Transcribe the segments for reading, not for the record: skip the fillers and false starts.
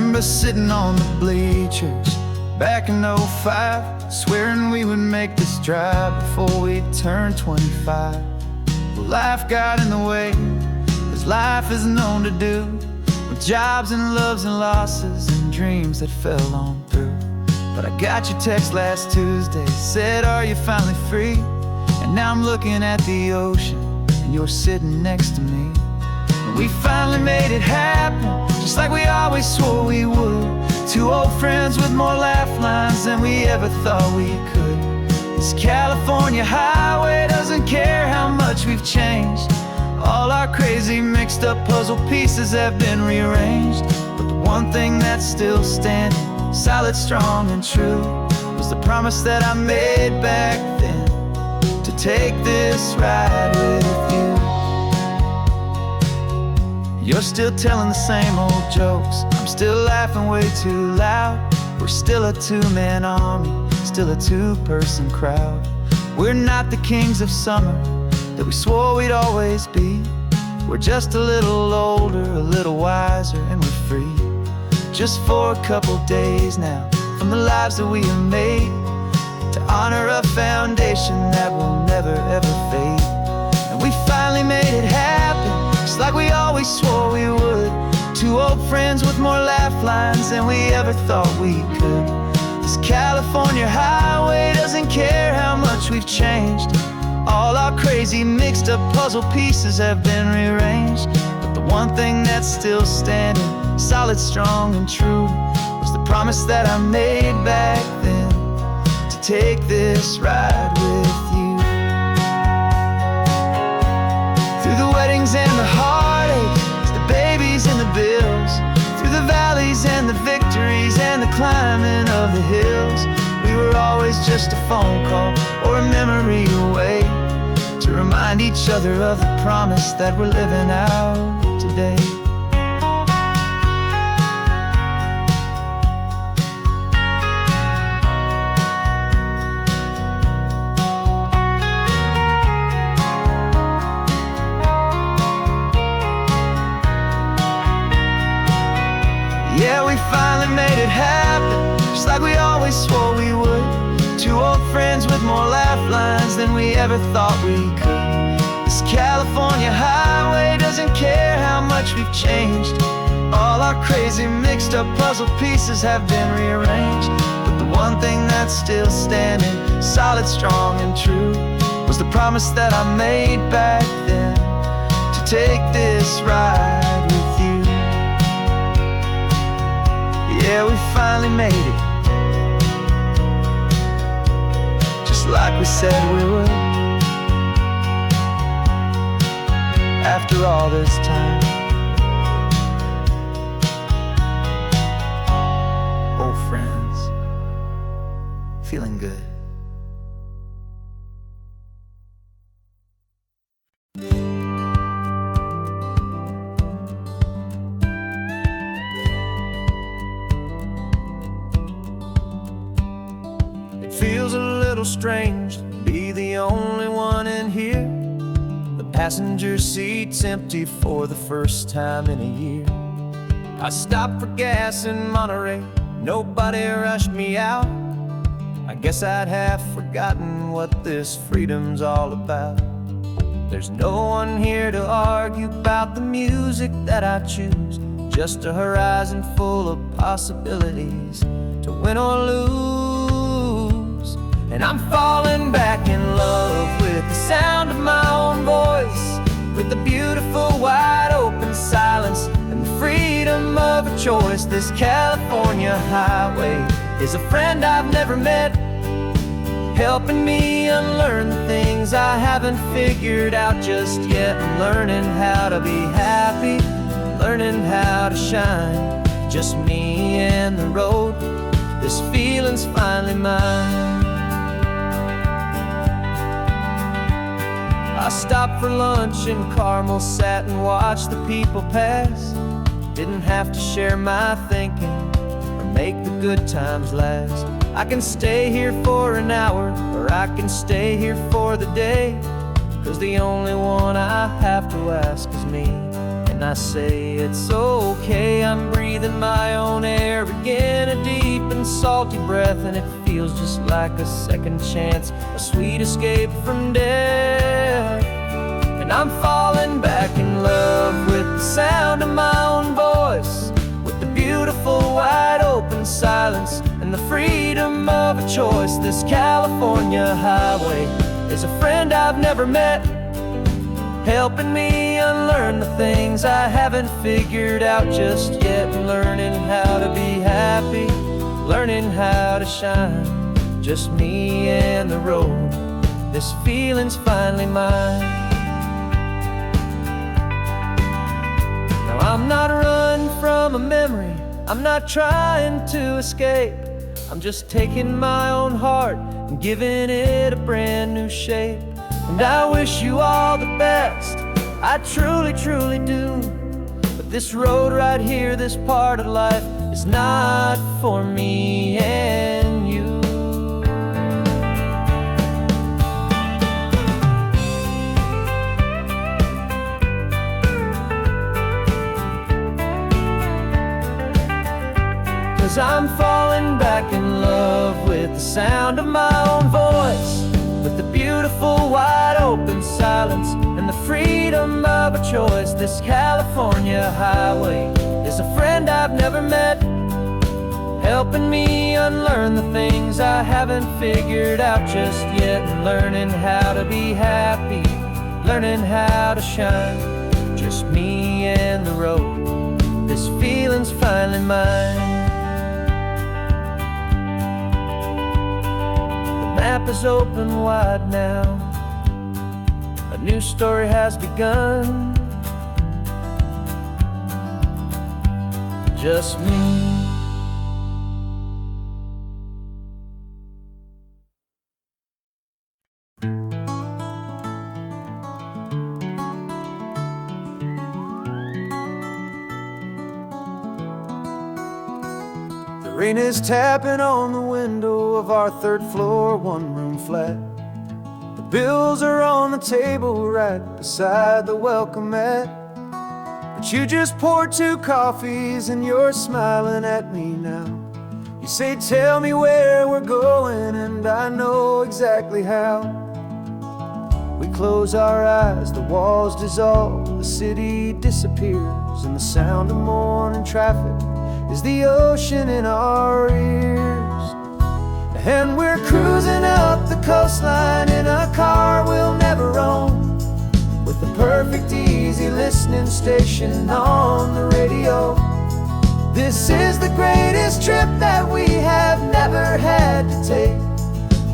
remember sitting on the bleachers back in '05, swearing we would make this drive before we turned 25. Well, life got in the way, as life is known to do, with jobs and loves and losses and dreams that fell on through. But I got your text last Tuesday, said, are you finally free? And now I'm looking at the ocean, and you're sitting next to me. And we finally made it happen, just like we always swore we would. Two old friends with more laugh lines than we ever thought we could. This California highway doesn't care how much we've changed. All our crazy mixed up puzzle pieces have been rearranged. But the one thing that's still standing, solid, strong, and true, was the promise that I made back then, to take this ride with you. You're still telling the same old jokes, I'm still laughing way too loud. We're still a two-man army, still a two-person crowd. We're not the kings of summer that we swore we'd always be. We're just a little older, a little wiser, and we're free. Just for a couple days now, from the lives that we have made, to honor a foundation that will never ever fade. And we finally made it happen, just like we always swore we would. Two old friends with more laugh lines than we ever thought we could. This California highway doesn't care how much we've changed. All our crazy mixed up puzzle pieces have been rearranged. But the one thing that's still standing, solid, strong, and true, was the promise that I made back then, to take this ride with you. Through the weddings and the heartaches, the babies and the bills, through the valleys and the victories and the climbing of the hills, we were always just a phone call or a memory away, to remind each other of the promise that we're living out today. Yeah, we finally made it happen, just like we always swore we would. Two old friends with more laugh lines than we ever thought we could. This California highway doesn't care how much we've changed. All our crazy mixed up puzzle pieces have been rearranged. But the one thing that's still standing, solid, strong, and true, was the promise that I made back then, to take this ride with you. Yeah, we finally made it, just like we said we would. After all this time, old friends, feeling good. Feels a little strange to be the only one in here. The passenger seat's empty for the first time in a year. I stopped for gas in Monterey, nobody rushed me out. I guess I'd have forgotten what this freedom's all about. There's no one here to argue about the music that I choose, just a horizon full of possibilities to win or lose. And I'm falling back in love with the sound of my own voice, with the beautiful wide open silence and the freedom of a choice. This California highway is a friend I've never met, helping me unlearn the things I haven't figured out just yet. I'm learning how to be happy, learning how to shine, just me and the road. This feeling's finally mine. I stopped for lunch in Carmel, sat and watched the people pass. Didn't have to share my thinking or make the good times last. I can stay here for an hour, or I can stay here for the day, 'cause the only one I have to ask is me. And I say it's okay, I'm I'm breathing my own air again, a deep and salty breath, and it feels just like a second chance, a sweet escape from death. And I'm falling back in love with the sound of my own voice, with the beautiful wide open silence and the freedom of a choice. This California highway is a friend I've never met, helping me unlearn the things I haven't figured out just yet, and learning how to be happy, learning how to shine, just me and the road. This feeling's finally mine. Now I'm not running from a memory, I'm not trying to escape, I'm just taking my own heart and giving it a brand new shape. And I wish you all the best, I truly, truly do. But this road right here, this part of life, is not for me and you. 'Cause I'm falling back in love with the sound of my own voice, with the beautiful wide open silence and the freedom of a choice. This California highway is a friend I've never met, helping me unlearn the things I haven't figured out just yet, and learning how to be happy, learning how to shine, just me and the road. This feeling's finally mine. The map is open wide now, a new story has begun, just me. The rain is tapping on the window of our third floor, one-room flat. The bills are on the table right beside the welcome mat. But you just poured 2 coffees and you're smiling at me now. You say, tell me where we're going, and I know exactly how. We close our eyes, the walls dissolve, the city disappears, and the sound of morning traffic is the ocean in our ears. And we're cruising up the coastline in a car we'll never own, with the perfect easy listening station on the radio. This is the greatest trip that we have never had to take,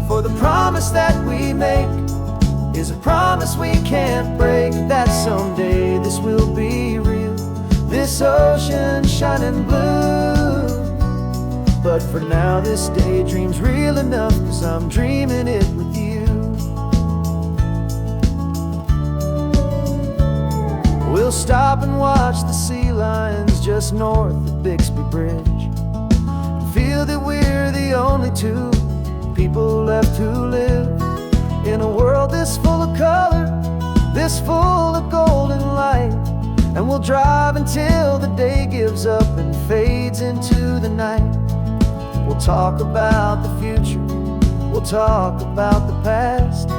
for the promise that we make is a promise we can't break, that someday this will be real, this ocean shining blue. But for now this daydream's real enough, 'cause I'm dreaming it with you. We'll stop and watch the sea lions just north of Bixby Bridge, and feel that we're the only 2 people left who live in a world this full of color, this full of golden light. And we'll drive until the day gives up and fades into the night. We'll talk about the future, we'll talk about the past,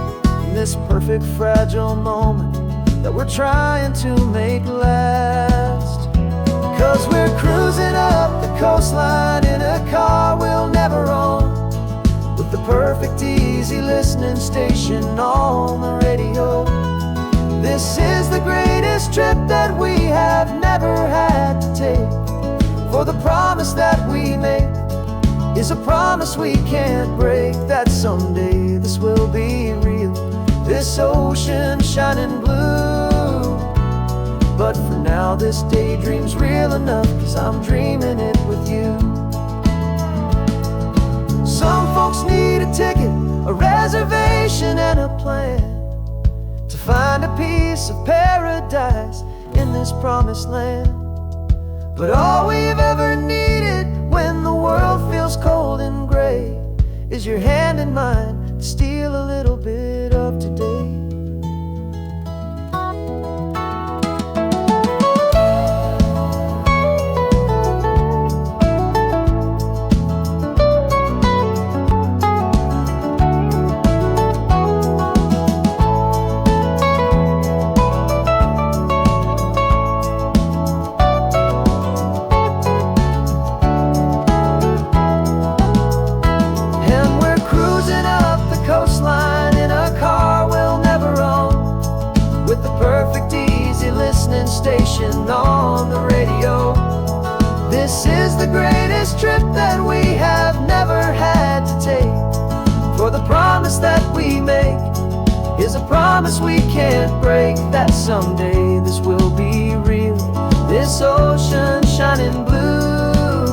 in this perfect fragile moment that we're trying to make last. 'Cause we're cruising up the coastline in a car we'll never own, with the perfect easy listening station on the radio. This is the greatest trip that we have never had to take, for the promise that we make is a promise we can't break, that someday this will be real, this ocean shining blue. But for now this daydream's real enough, 'cause I'm dreaming it with you. Some folks need a ticket, a reservation and a plan, to find a piece of paradise in this promised land. But all we've ever needed when the world feels cold and gray is your hand in mine to steal a little bit of today. This is the greatest trip that we have never had to take. For the promise that we make is a promise we can't break, that someday this will be real, this ocean shining blue.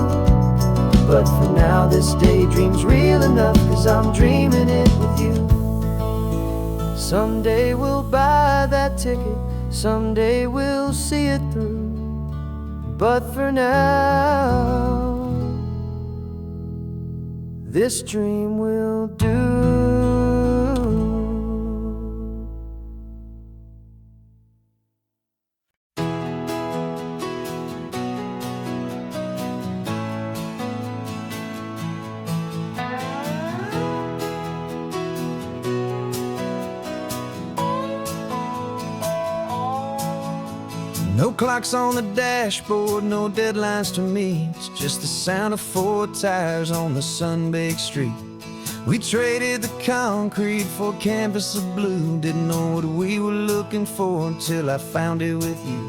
But for now this daydream's real enough, 'cause I'm dreaming it with you. Someday we'll buy that ticket, someday we'll see it through. But for now, this dream will do. No clocks on the dashboard, no deadlines to meet. It's just the sound of 4 tires on the sun-baked street. We traded the concrete for a canvas of blue. Didn't know what we were looking for until I found it with you.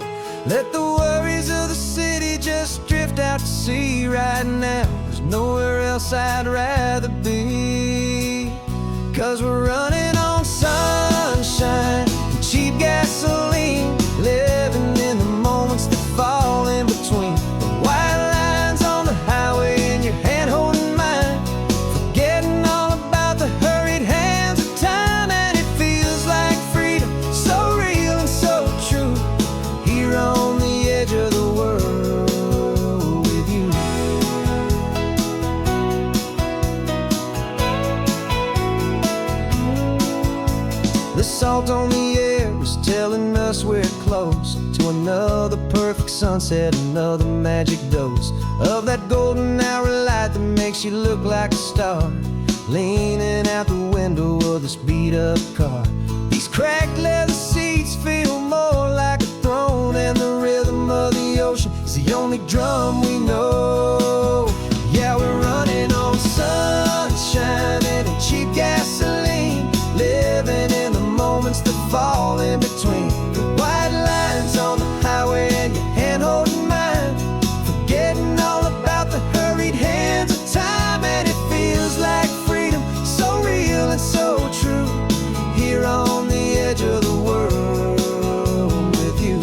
Let the worries of the city just drift out to sea right now. There's nowhere else I'd rather be. 'Cause we're running on sunshine and cheap gasoline, living in the moments that fall in between. The white lines on the highway and your hand holding mine, forgetting all about the hurried hands of time. And it feels like freedom, so real and so true, here on the edge of the world with you. The salt on the air was telling us we're close to another perfect sunset, another magic dose of that golden hour light that makes you look like a star, leaning out the window of this beat-up car. These cracked leather seats feel more like a throne, and the rhythm of the ocean is the only drum we know. Yeah, we're running on sunshine and cheap gasoline, living in the moments that fall in between. The white lines on the highway and your hand holding mine, forgetting all about the hurried hands of time. And it feels like freedom, so real and so true, here on the edge of the world with you.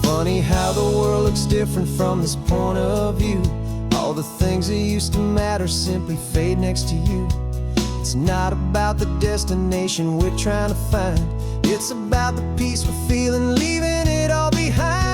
Funny how the world looks different from this point of view. All the things that used to matter simply fade next to you. It's not about the destination we're trying to find, it's about the peace we're feeling, leaving it all behind.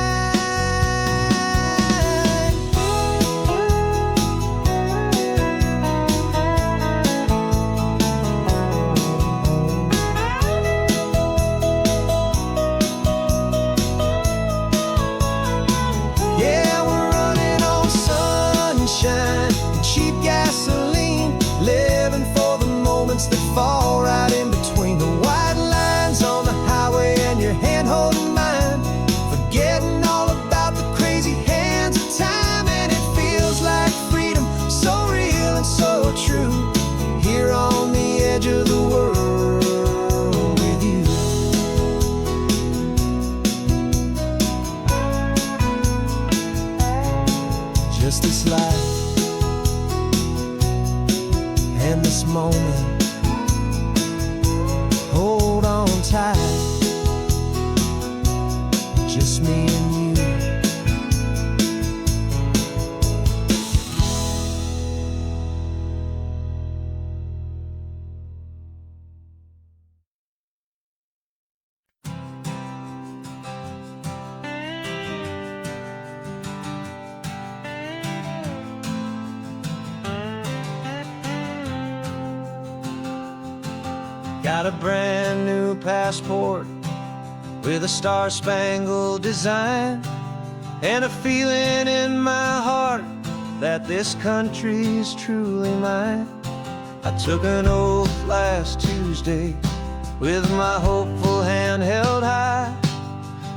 Yeah, we're running on sunshine and cheap gasoline, living for the moments that fall right in between. The white lines on the highway and your hand holding mine, forgetting all about the crazy hands of time. And it feels like freedom, so real and so true, here on the edge of the world with you. Just this life and this moment, hold on tight, just me and you. Got a brand new passport with a star-spangled design, and a feeling in my heart that this country's truly mine. I took an oath last Tuesday with my hopeful hand held high,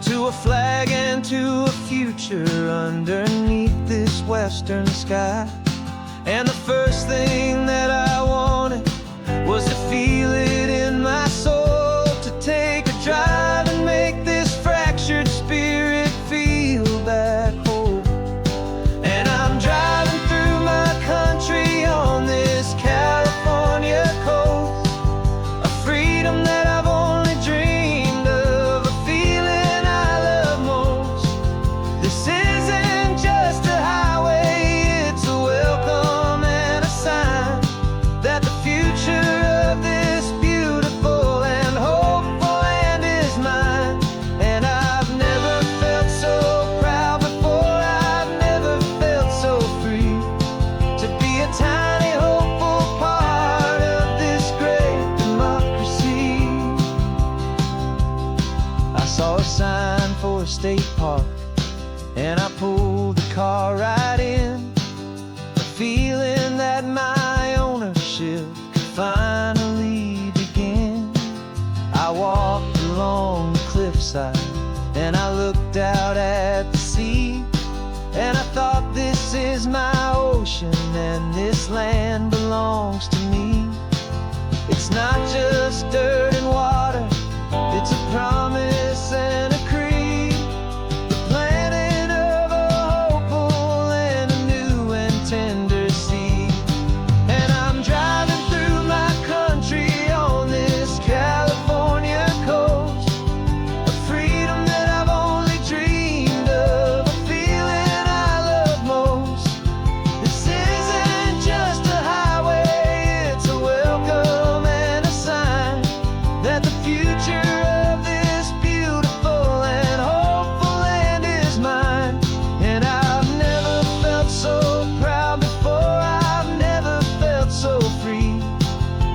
to a flag and to a future underneath this western sky. And the first thing that I wanted was to feel it in my soul, to take a drive and make this fractured spirit feel and I pulled the car right in, feeling that my ownership could finally begin. I walked along the cliffside and I looked out at the sea, and I thought, this is my ocean and this land belongs to me. It's not just dirt and water, it's a promise and a creed, the planting of a hopeful and a new and tender seed. And I'm driving through my country on this California coast, a freedom that I've only dreamed of, a feeling I love most. This isn't just a highway, it's a welcome and a sign that the future of this beautiful and hopeful land is mine. And I've never felt so proud before, I've never felt so free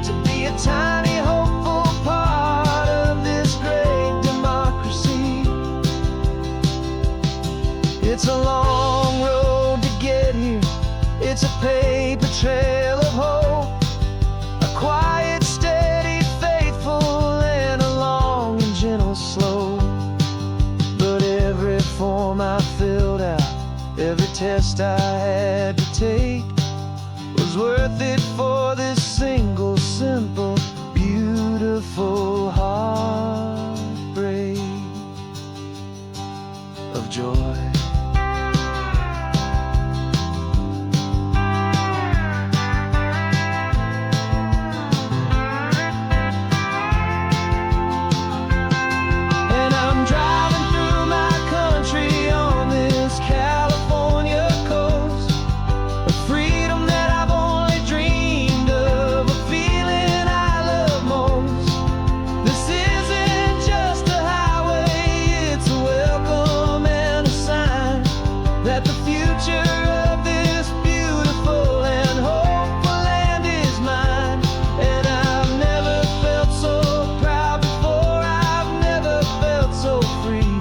to be a tiny hopeful part of this great democracy. It's a long road to get here, it's a paper trail of hope, a quiet, steady, faithful, and a long and gentle slope. But every form I filled out, every test I had to take, was worth it for this single, simple, beautiful heartbreak of joy. And I'm driving through my country on this California coast, a freedom that I've only dreamed of, a feeling I love most. This isn't just a highway, it's a welcome and a sign that the future of this beautiful and hopeful land is mine. And I've never felt so proud before, I've never felt so free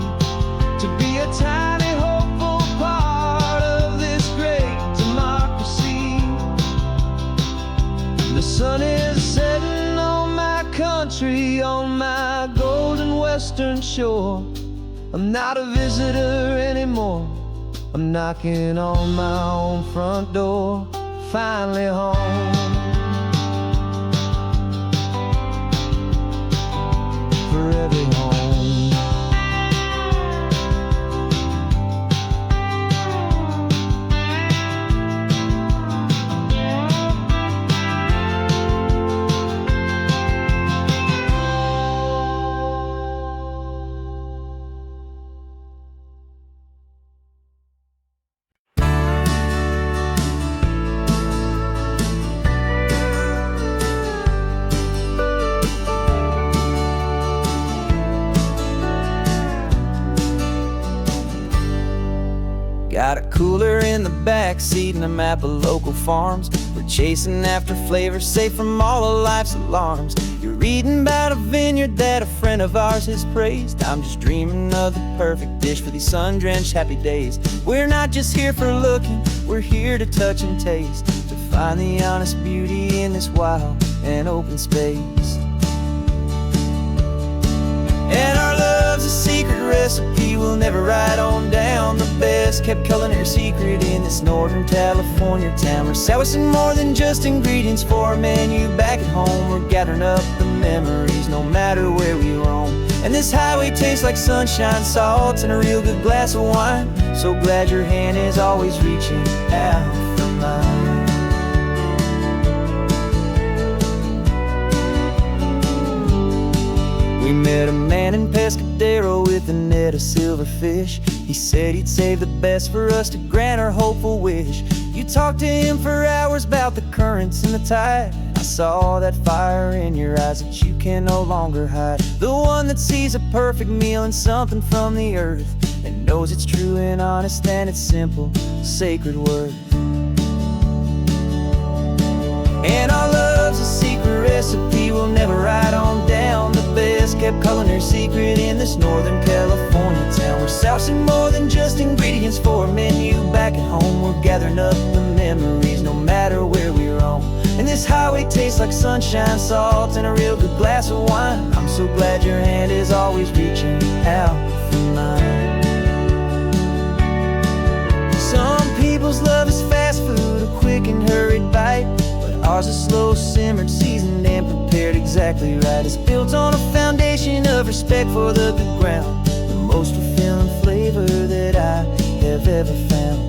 to be a tiny hopeful part of this great democracy. The sun is setting on my country, on my golden western shore. I'm not a visitor anymore, I'm knocking on my own front door, finally home. For every home. Got a cooler in the back seat and a map of local farms. We're chasing after flavors safe from all of life's alarms. You're reading about a vineyard that a friend of ours has praised. I'm just dreaming of the perfect dish for these sun-drenched happy days. We're not just here for looking, we're here to touch and taste, to find the honest beauty in this wild and open space. And our love's a secret recipe we'll never write on down. The best kept culinary secret in this Northern California town. We're selling more than just ingredients for a menu back at home. We're gathering up the memories no matter where we roam. And this highway tastes like sunshine, salt, and a real good glass of wine. So glad your hand is always reaching out for mine. We met a man in Pescadero with a net of silverfish. He said he'd save the best for us to grant our hopeful wish. You talked to him for hours about the currents and the tide. I saw that fire in your eyes that you can no longer hide. The one that sees a perfect meal in something from the earth, and knows it's true and honest and it's simple, sacred worth. And our love's a secret recipe we'll never write on down. The best kept culinary secret in this Northern California town. We're sourcing more than just ingredients home, we're gathering up the memories, no matter where we roam. And this highway tastes like sunshine, salt, and a real good glass of wine. I'm so glad your hand is always reaching out for mine. Some people's love is fast food, a quick and hurried bite, but ours is slow, simmered, seasoned, and prepared exactly right. It's built on a foundation of respect for the good ground, the most fulfilling flavor that I have ever found.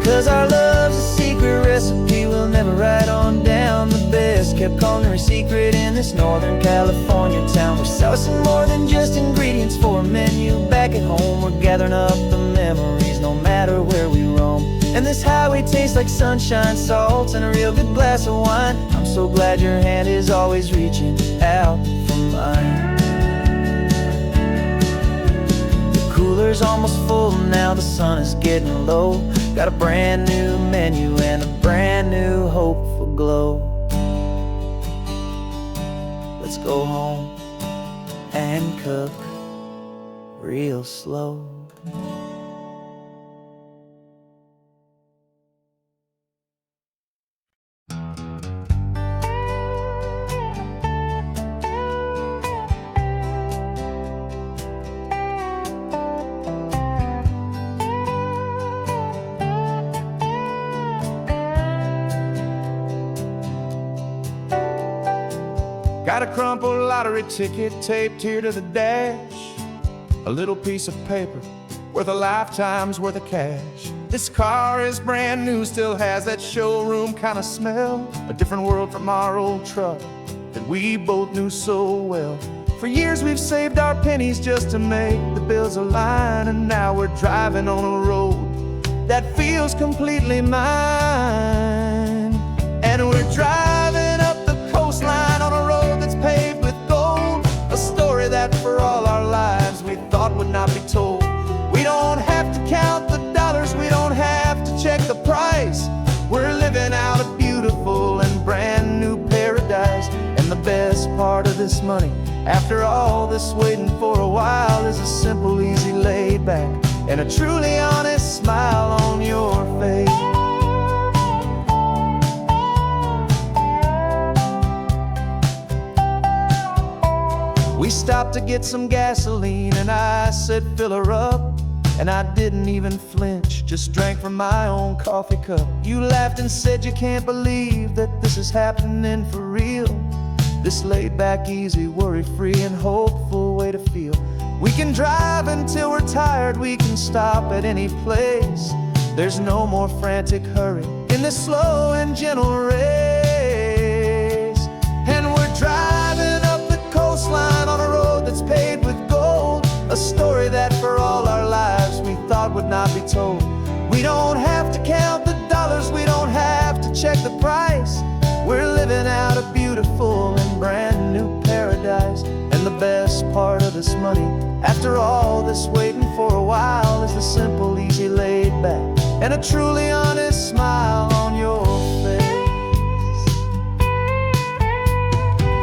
'Cause our love's a secret recipe we'll never write on down. The best kept culinary secret in this Northern California town. We're sourcing more than just ingredients for a menu. Back at home, we're gathering up the memories, no matter where we roam. And this highway tastes like sunshine, salt, and a real good glass of wine. I'm so glad your hand is always reaching out for mine. The cooler's almost full now, the sun is getting low. Got a brand new menu and a brand new hopeful glow. Let's go home and cook real slow. Got a crumpled lottery ticket taped here to the dash, a little piece of paper worth a lifetime's worth of cash. This car is brand new, still has that showroom kind of smell, a different world from our old truck that we both knew so well. For years we've saved our pennies just to make the bills align, and now we're driving on a road that feels completely mine. And we're driving up the coastline on a road that's paved with gold, a story that for all our lives we thought would not be told. We don't have to count the dollars, we don't have to check the price. We're living out a beautiful and brand new paradise. And the best part of this money, after all this waiting for a while, is a simple, easy, laid back, and a truly honest smile on your face. We stopped to get some gasoline and I said fill her up, and I didn't even flinch, just drank from my own coffee cup. You laughed and said you can't believe that this is happening for real. This laid back, easy, worry-free and hopeful way to feel. We can drive until we're tired, we can stop at any place. There's no more frantic hurry in this slow and gentle race. And we're driving up the coastline on a road that's paved with gold, a story that for all our lives we thought would not be told. We don't have to count the dollars, we don't have to check the price. We're living out a beautiful and brand new paradise. And the best part of this money, after all this waiting for a while, is the simple, easy, laid back, and a truly honest smile on your face.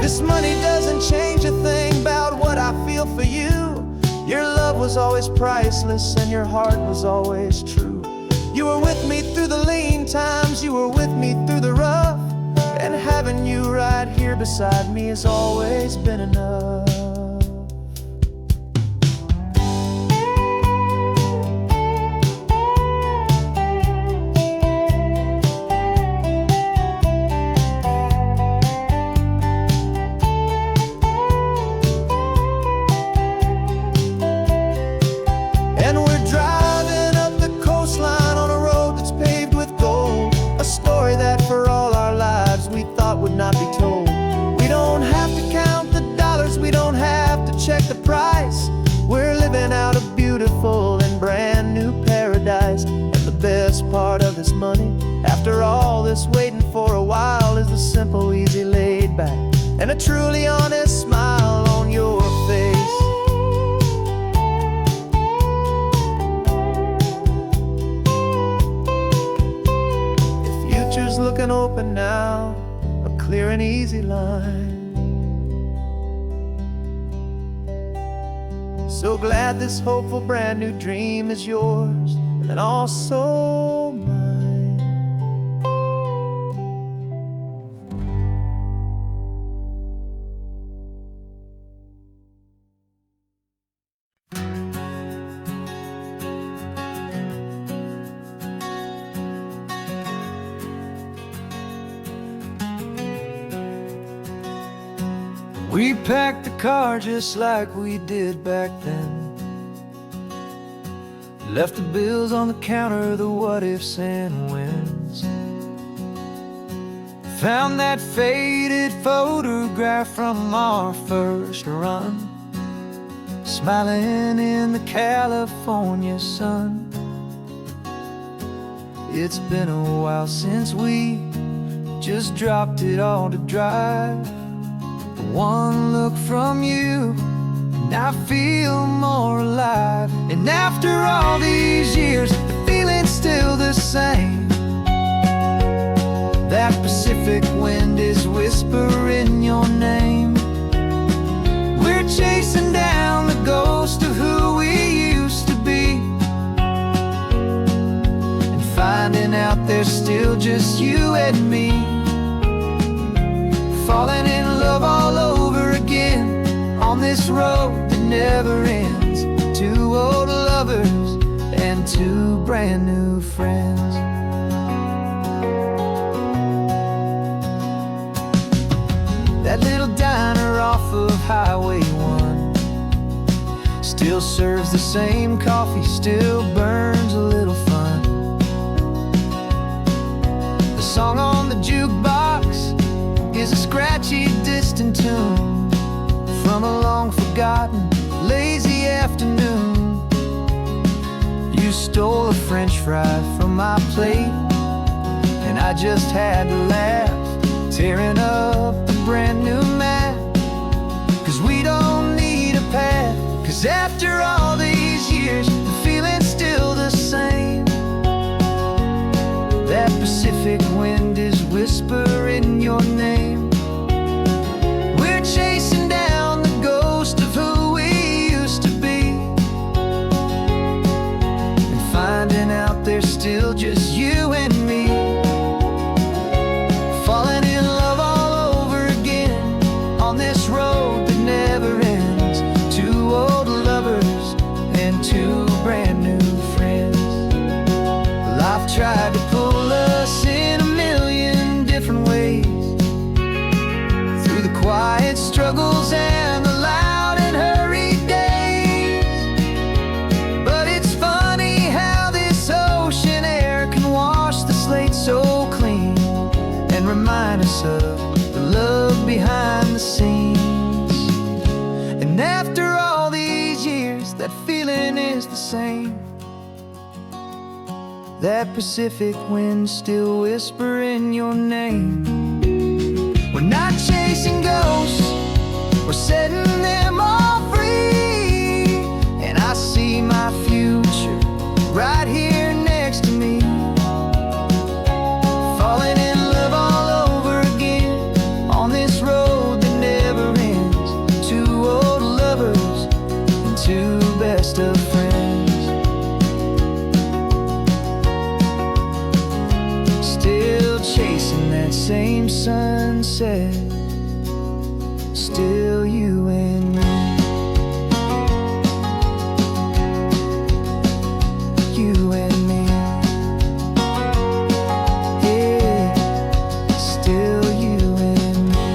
This money doesn't change a thing about what I feel for you. Your love was always priceless and your heart was always true. You were with me through the lean times, you were with me through the rough, and having you right here beside me has always been enough. And we're driving up the coastline on a road that's paved with gold, a story that for all our lives we thought would not be told. We don't have to count the dollars, we don't have to check the price. We're living out a beautiful and brand new paradise. And the best part of this money, after all this waiting for a while, is the simple, easy, laid back, and a truly honest smile on your face. an open now, a clear and easy line. So glad this hopeful brand new dream is yours and also mine. We packed the car just like we did back then. Left the bills on the counter, the what ifs and whens. Found that faded photograph from our first run, smiling in the California sun. It's been a while since we just dropped it all to drive. One look from you and I feel more alive. And after all these years, the feeling's still the same. That Pacific wind is whispering your name. We're chasing down the ghost of who we used to be, and finding out there's still just you and me. Falling in love all over again on this road that never ends. Two old lovers and two brand new friends. That little diner off of Highway 1 still serves the same coffee, still burns a little fun. The song on the jukebox is a scratchy, distant tune from a long-forgotten, lazy afternoon. You stole a French fry from my plate, and I just had to laugh, tearing up the brand new map. 'Cause we don't need a path, 'cause after all these years, the feeling's still the same. That Pacific wind is whispering your name. We're chasing down the ghost of who we used to be, and finding out there's still just you and me. Falling in love all over again on this road that never ends. Two old lovers and two brand new friends. Life tried to pull us in a million different ways, through the quiet struggles and the loud and hurried days. But it's funny how this ocean air can wash the slate so clean and remind us of the love behind the scenes. And after all these years, that feeling is the same. That Pacific wind still whispering your name. We're not chasing ghosts, we're setting them all free. And I see my future right here next to me. Falling in love all over again on this road that never ends. Two old lovers and two best of friends. Still chasing that same sunset, still you and me. You and me. Yeah, still you and me.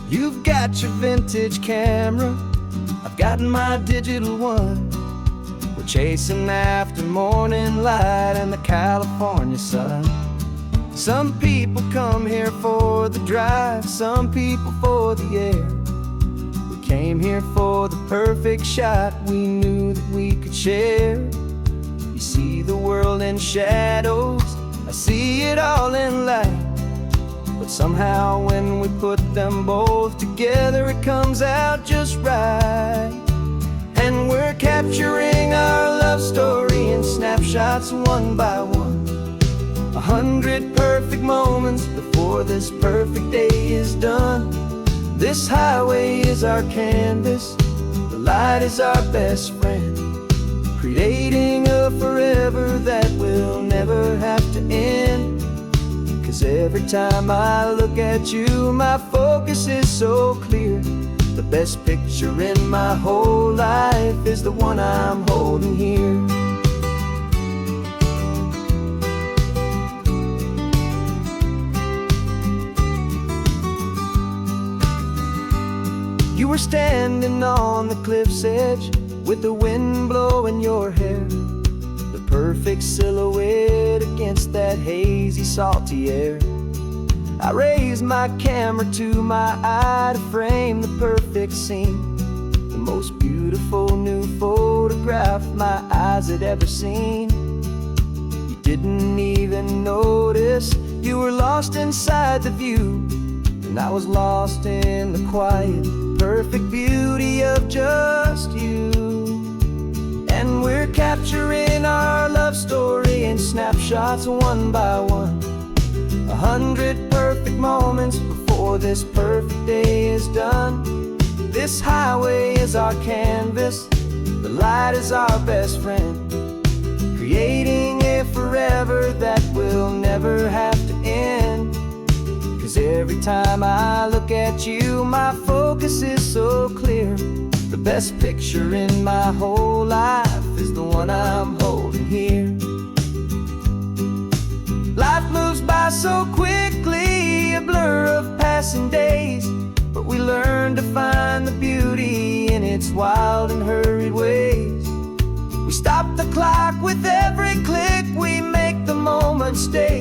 You've got your vintage camera, I've got my digital one. We're chasing after morning light and the California sun. Some people come here for the drive, some people for the air. We came here for the perfect shot we knew that we could share. You see the world in shadows, I see it all in light. But somehow when we put them both together, it comes out just right. And we're capturing our love story in snapshots one by one. 100 perfect moments before this perfect day is done. This highway is our canvas, the light is our best friend, creating a forever that will never have to end. 'Cause every time I look at you, my focus is so clear. The best picture in my whole life is the one I'm holding here. You were standing on the cliff's edge with the wind blowing your hair, the perfect silhouette against that hazy, salty air. I raised my camera to my eye to frame the perfect scene, the most beautiful new photograph my eyes had ever seen. You didn't even notice you were lost inside the view, and I was lost in the quiet, perfect beauty of just you. And we're capturing our love story in snapshots one by one. 100 perfect moments before this perfect day is done. This highway is our canvas, the light is our best friend, creating a forever that will never have to end. 'Cause every time I look at you, my focus is so clear. The best picture in my whole life is the one I'm holding here. Life moves by so quickly, a blur of passing days, but we learn to find the beauty in its wild and hurried ways. We stop the clock with every click, we make the moment stay,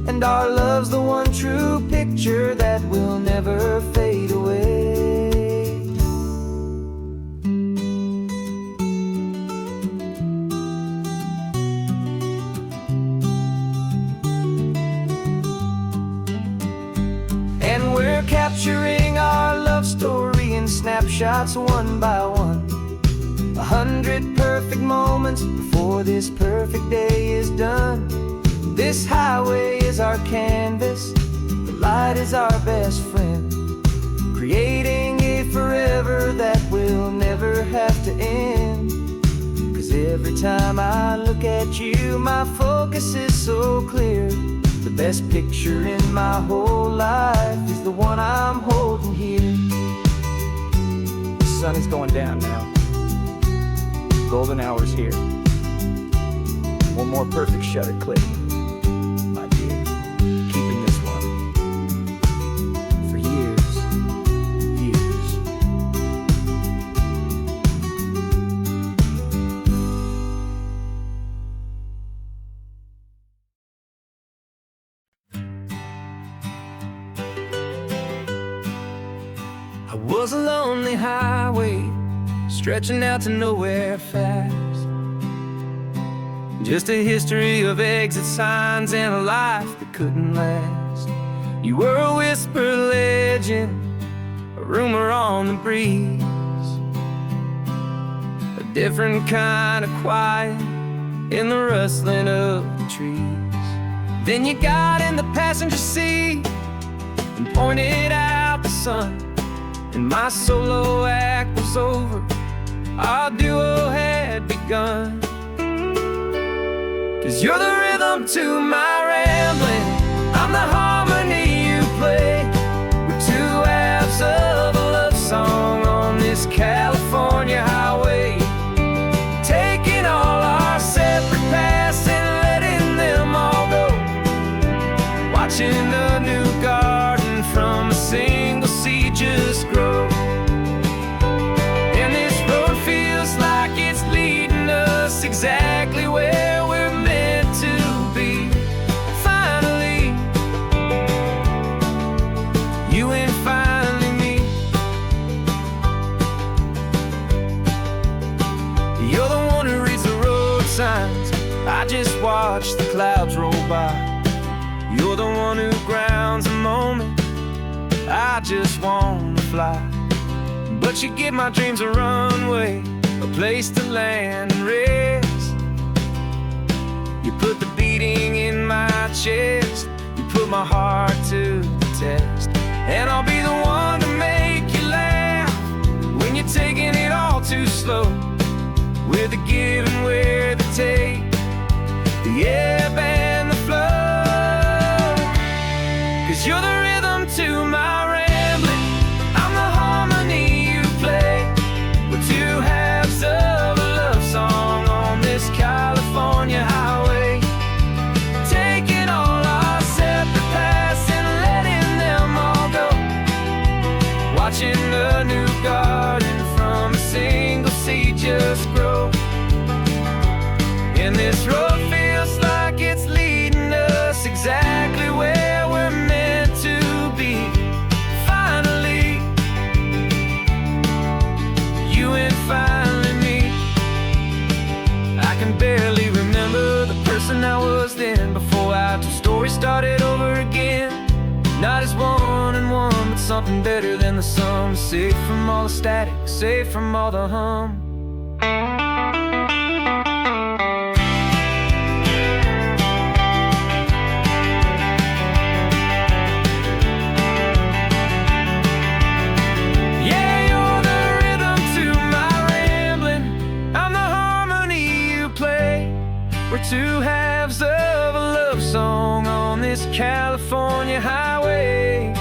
and our love's the one true picture that will never fade away. And we're capturing our love story in snapshots one by one. 100 perfect moments before this perfect day is done. This highway is our canvas, the light is our best friend, creating a forever that will never have to end. 'Cause every time I look at you, my focus is so clear. The best picture in my whole life is the one I'm holding here. The sun is going down now. Golden hour's here. One more perfect shutter click, my dear. Keeping this one for years, years. I was a lonely highway, stretching out to nowhere fast. Just a history of exit signs and a life that couldn't last. You were a whisper legend, a rumor on the breeze, a different kind of quiet in the rustling of the trees. Then you got in the passenger seat and pointed out the sun, and my solo act was over, our duo had begun. 'Cause you're the rhythm to my rambling, I'm the harmony you play. We're two halves of a love song on this California highway, taking all our separate paths and letting them all go, watching a new garden from a single seed just grow. And this road feels like it's leading us exactly where we're meant to be. Finally, clouds roll by. You're the one who grounds the moment. I just wanna fly, but you give my dreams a runway, a place to land and rest. You put the beating in my chest, you put my heart to the test. And I'll be the one to make you laugh when you're taking it all too slow. We're the give and we're the take, the ebb and the flow. 'Cause you're the rhythm to my rambling, I'm the harmony you play. We're two halves of a love song on this California highway, taking all our separate paths and letting them all go. Watching a new garden from a single seed just grow. And this road feels like it's leading us exactly where we're meant to be. Finally, you and finally me. I can barely remember the person I was then, before our two stories started over again. Not as one and one, but something better than the sum. Safe from all the static, safe from all the hum. We're two halves of a love song on this California highway,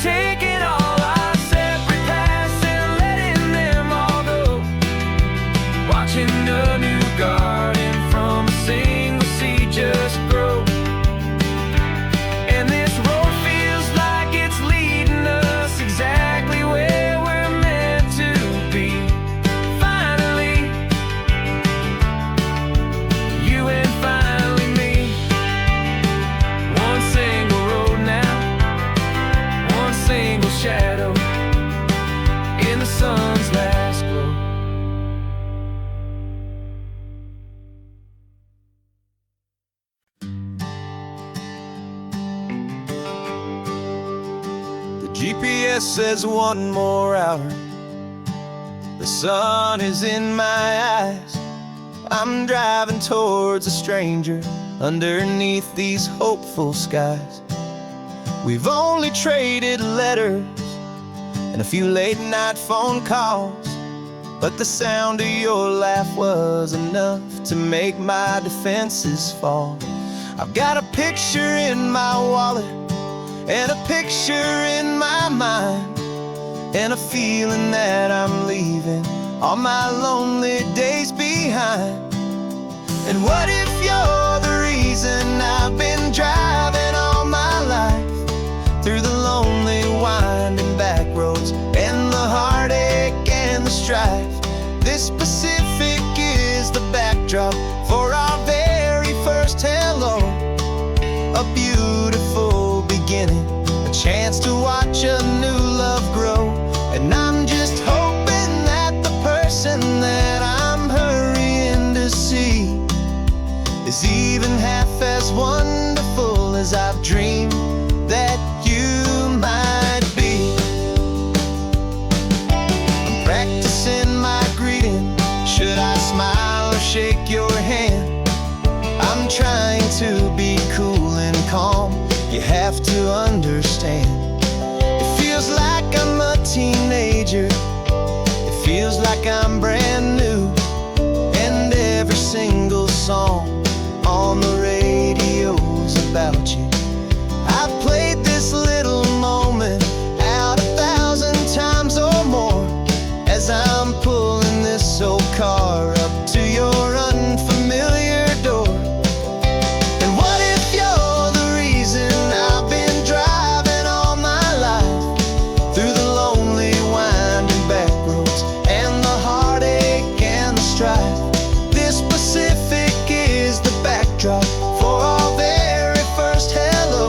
taking all our separate paths and letting them all go. Watching a new garden from a single seed just grow. And this road feels like it's leading us exactly where we're meant to be. Finally, you and finally me. One single road now, one single shadow in the sun's last glow. The GPS says one more hour. The sun is in my eyes. I'm driving towards a stranger underneath these hopeful skies. We've only traded letters and a few late night phone calls, but the sound of your laugh was enough to make my defenses fall. I've got a picture in my wallet and a picture in my mind, and a feeling that I'm leaving all my lonely days behind. And what if you're the reason I've been driving all my life, through the lonely winding back roads and the heartache and the strife? This Pacific is the backdrop for our very first hello. A beautiful beginning, a chance to watch a new love grow. And I'm just hoping that the person that I'm hurrying to see is even half as wonderful as I've dreamed that you might be. I'm practicing my greeting. Should I smile or shake your hand? I'm trying to be cool and calm. You have to understand. It feels like I'm a teenager. It feels like I'm brand new. And every single song on the radio's about you. I've played this little moment out 1,000 times or more, as I'm pulling this old car up to your unfamiliar door. And what if you're the reason I've been driving all my life, through the lonely winding back roads and the heartache and the strife? This Pacific is the backdrop for our very first hello.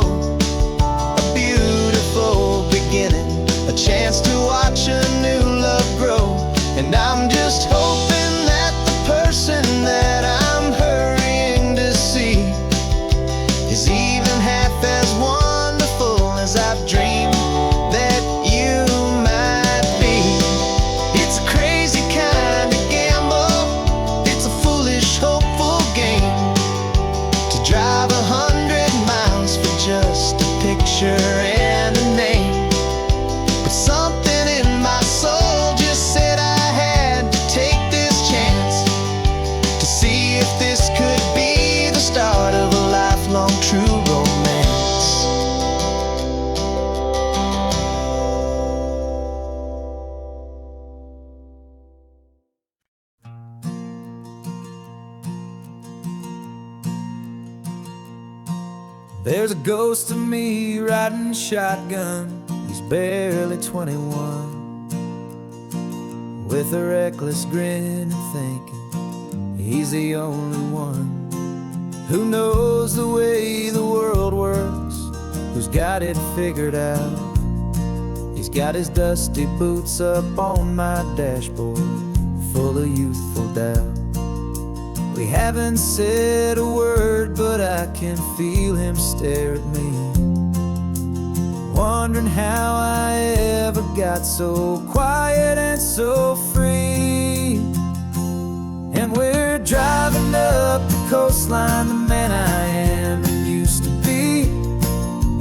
A beautiful beginning, a chance to watch a new love grow. And I'm just hoping that the person that I'm hurrying to see There's a ghost of me riding shotgun. He's barely 21, with a reckless grin and thinking he's the only one who knows the way the world works, who's got it figured out. He's got his dusty boots up on my dashboard, full of youthful doubt. We haven't said a word, but I can feel him stare at me, wondering how I ever got so quiet and so free. And we're driving up the coastline, the man I am and used to be.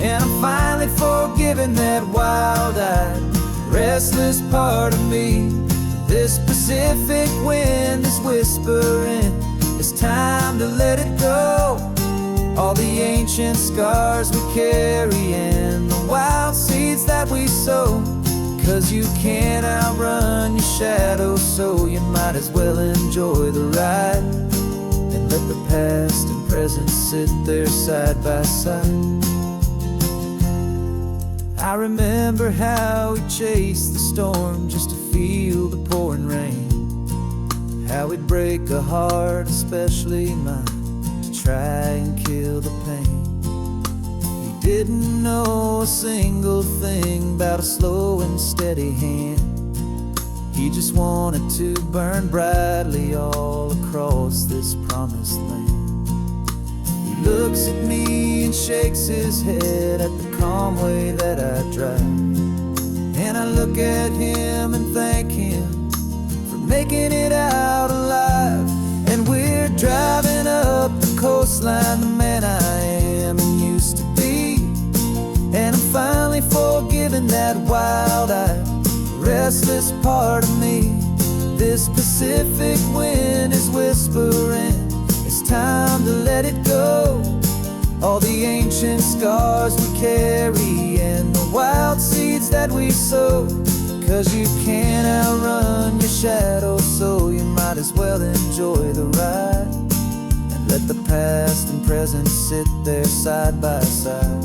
And I'm finally forgiving that wild-eyed, restless part of me. This Pacific wind is whispering, it's time to let it go. All the ancient scars we carry and the wild seeds that we sow. 'Cause you can't outrun your shadow, so you might as well enjoy the ride and let the past and present sit there side by side. I remember how we chased the storm just to feel the pouring rain, how we'd break a heart, especially mine, to try and kill the pain. He didn't know a single thing about a slow and steady hand. He just wanted to burn brightly all across this promised land. He looks at me and shakes his head at the calm way that I drive, and I look at him and thank him for making it out alive. And we're driving up the coastline, the man I am and used to be. And I'm finally forgiving that wild-eyed, restless part of me. This Pacific wind is whispering, it's time to let it go. All the ancient scars we carry and the wild seeds that we sow. 'Cause you can't outrun your shadow, so you might as well enjoy the ride and let the past and present sit there side by side.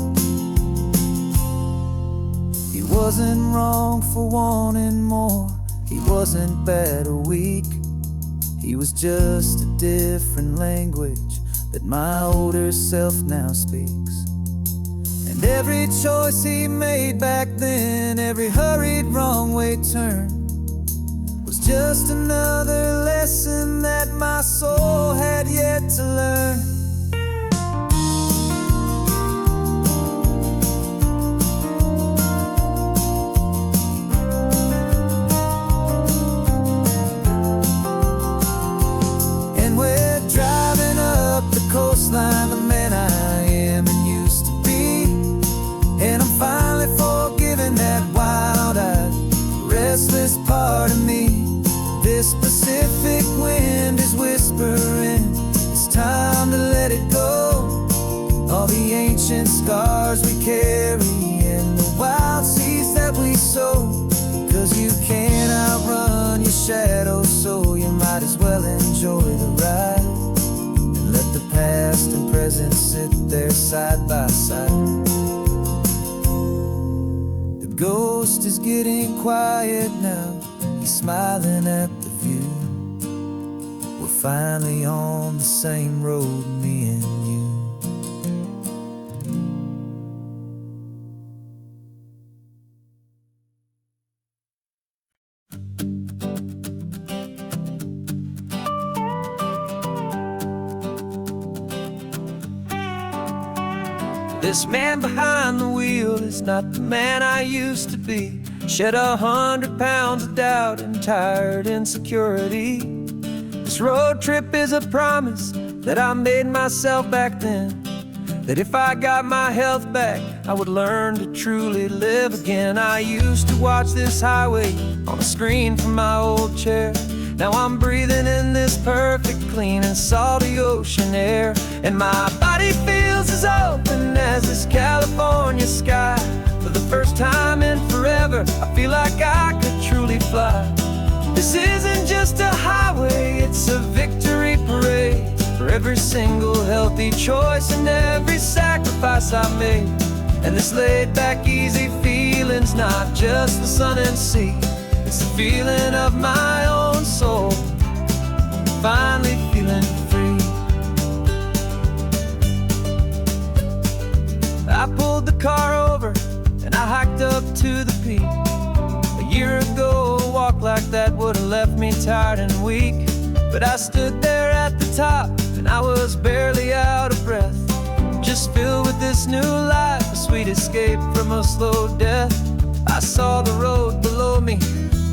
He wasn't wrong for wanting more, he wasn't bad or weak. He was just a different language that my older self now speaks. And every choice he made back then, every hurried wrong way turn, was just another lesson that my soul had yet to learn. Coastline, the man I am and used to be. And I'm finally forgiving that wild-eyed, restless part of me. This Pacific wind is whispering, it's time to let it go. All the ancient scars we carry and the wild seeds that we sow. 'Cause you can't outrun your shadow, so you might as well enjoy the ride. Let the past and present sit there side by side. The ghost is getting quiet now, he's smiling at the view. We're finally on the same road, me and you. This man behind the wheel is not the man I used to be. Shed 100 pounds of doubt and tired insecurity. This road trip is a promise that I made myself back then, that if I got my health back, I would learn to truly live again. I used to watch this highway on a screen from my old chair. Now I'm breathing in this perfect, clean and salty ocean air. And my body feels as open as this California sky. For the first time in forever, I feel like I could truly fly. This isn't just a highway, it's a victory parade. for every single healthy choice and every sacrifice I made. And this laid back easy feeling's not just the sun and sea, it's the feeling of my own soul, finally feeling free. I pulled the car over and I hiked up to the peak. A year ago, a walk like that would've left me tired and weak. But I stood there at the top and I was barely out of breath, just filled with this new life, a sweet escape from a slow death. I saw the road below me,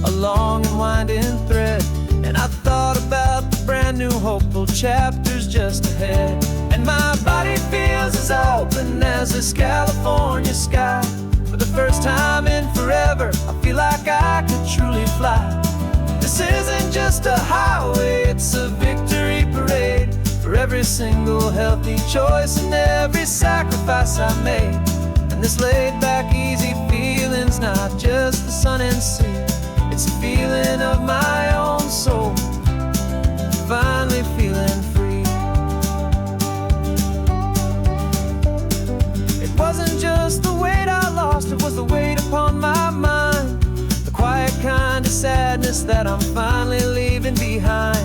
a long and winding thread, and I thought about the brand new hopeful chapters just ahead. And my body feels as open as this California sky. For the first time in forever, I feel like I could truly fly. This isn't just a highway, it's a victory parade for every single healthy choice and every sacrifice I made. And this laid back easy feeling's not just the sun and sea, it's a feeling of my own soul, finally feeling free. It wasn't just the weight I lost, it was the weight upon my mind, the quiet kind of sadness that I'm finally leaving behind.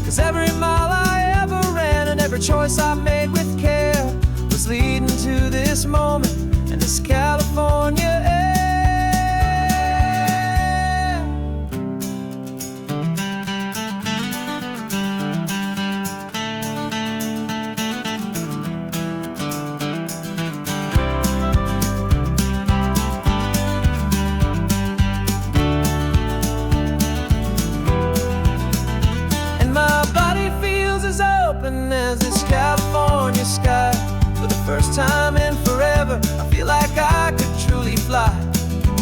'Cause every mile I ever ran and every choice I made with care was leading to this moment and this California air. As this California sky, for the first time in forever, I feel like I could truly fly.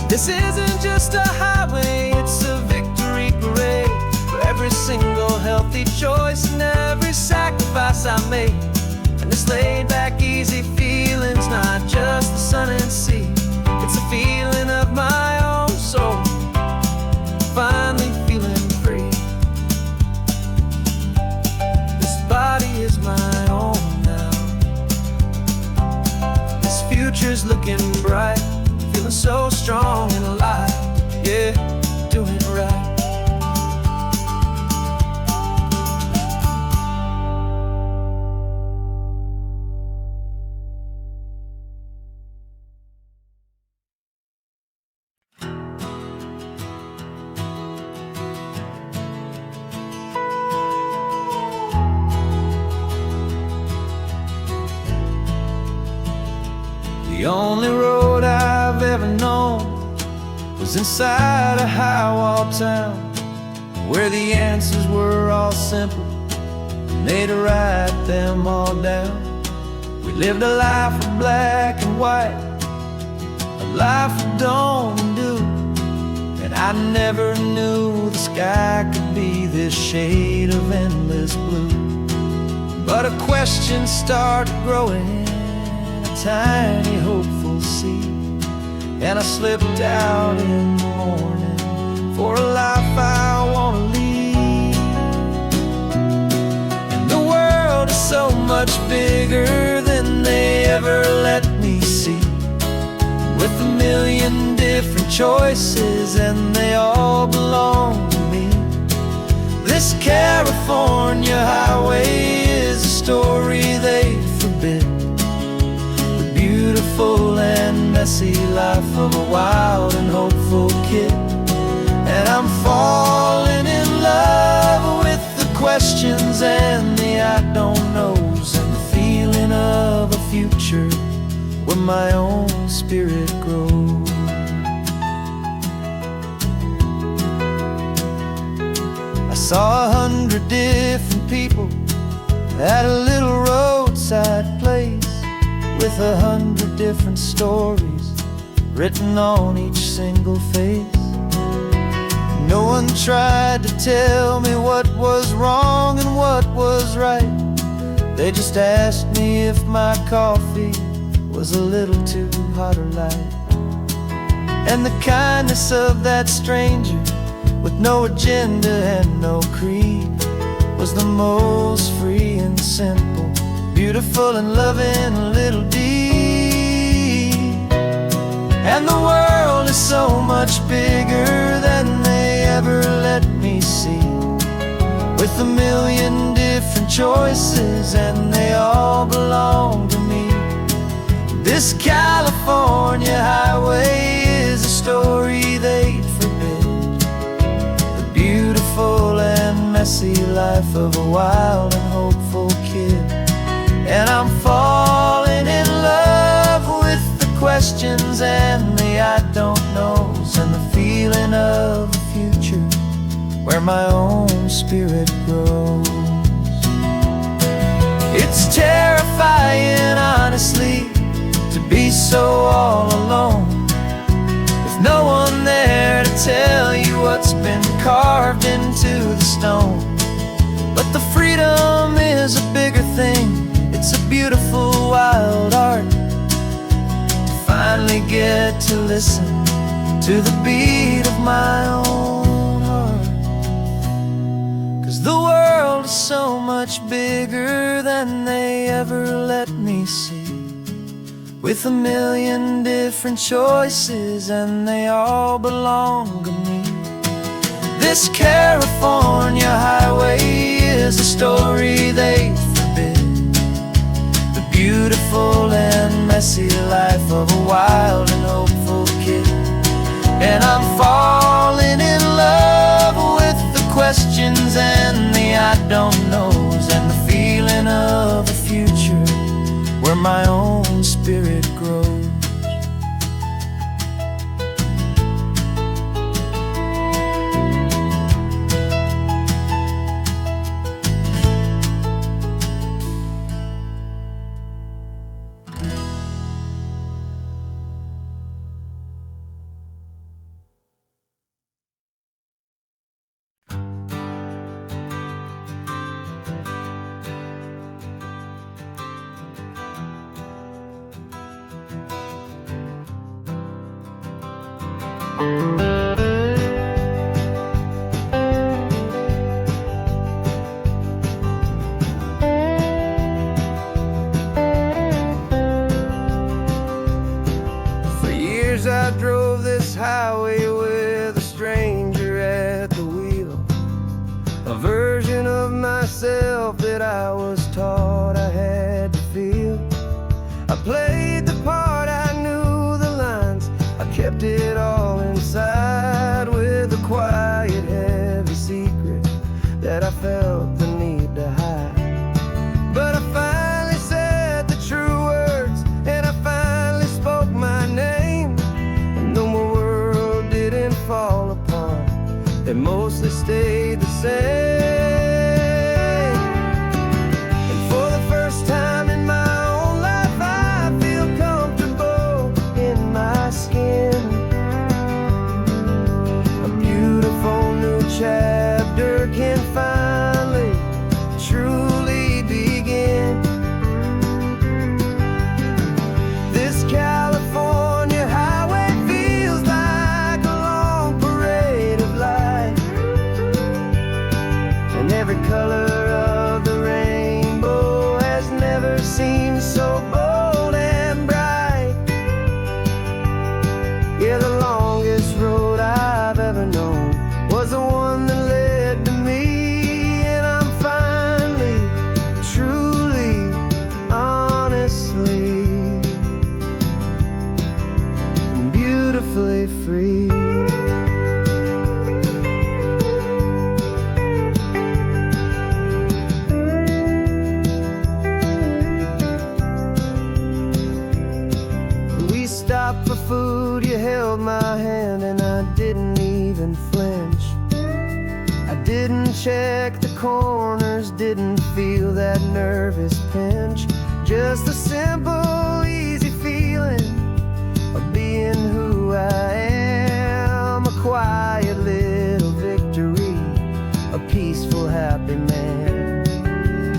This isn't just a highway, it's a victory parade for every single healthy choice and every sacrifice I made. And this laid back easy feeling's not just the sun and sea, it's a feeling of my own soul, finally feeling free. Body is my own now. This future's looking bright, feeling so strong and alive. Yeah, doing it right. The only road I've ever known was inside a high-wall town, where the answers were all simple and they'd write them all down. We lived a life of black and white, a life of dawn and dew, and I never knew the sky could be this shade of endless blue. But a question started growing, tiny hopeful seed, and I slipped out in the morning for a life I want to lead. And the world is so much bigger than they ever let me see, with a million different choices and they all belong to me. This California highway is a story they forbid, beautiful and messy life of a wild and hopeful kid. And I'm falling in love with the questions and the I don't knows, and the feeling of a future where my own spirit grows. I saw 100 different people at a little roadside place, with 100 different stories written on each single face. No one tried to tell me what was wrong and what was right. They just asked me if my coffee was a little too hot or light. And the kindness of that stranger, with no agenda and no creed, was the most free and simple, beautiful and loving little deed. And the world is so much bigger than they ever let me see, with a million different choices and they all belong to me. This California highway is a story they'd forbid, the beautiful and messy life of a wild and hopeful kid. And I'm falling in love with the questions and the I don't knows, and the feeling of a future where my own spirit grows. It's terrifying, honestly, to be so all alone, with no one there to tell you what's been carved into the stone. But the freedom is a bigger thing, it's a beautiful wild art, to finally get to listen to the beat of my own heart. 'Cause the world is so much bigger than they ever let me see, with a million different choices and they all belong to me. This California highway is a story they forbid, the beautiful and messy life of a wild and hopeful kid. And I'm falling in love with the questions and the I don't knows, and the feeling of a future where my own spirit grows. For years I drove this highway with a stranger at the wheel, a version of myself that I was taught I had to feel. I played the part, I knew the lines, I kept it all inside, with a quiet, heavy secret that I felt the need to hide. But I finally said the true words, and I finally spoke my name. And though my world didn't fall apart, it mostly stayed the same. And for the first time in my own life, I feel comfortable in my skin. A beautiful new chapter can finally truly begin. This California highway feels like a long parade of light, and every color of the rainbow has never seemed so bold and bright. Yeah, the longest road I've ever known was the one that led to me, and I'm finally, truly, honestly, beautifully free. We stopped for food, you held my hand, and I didn't even flinch. I didn't check the corners, didn't feel that nervous pinch. Just a simple, easy feeling of being who I am. A quiet little victory, a peaceful, happy man.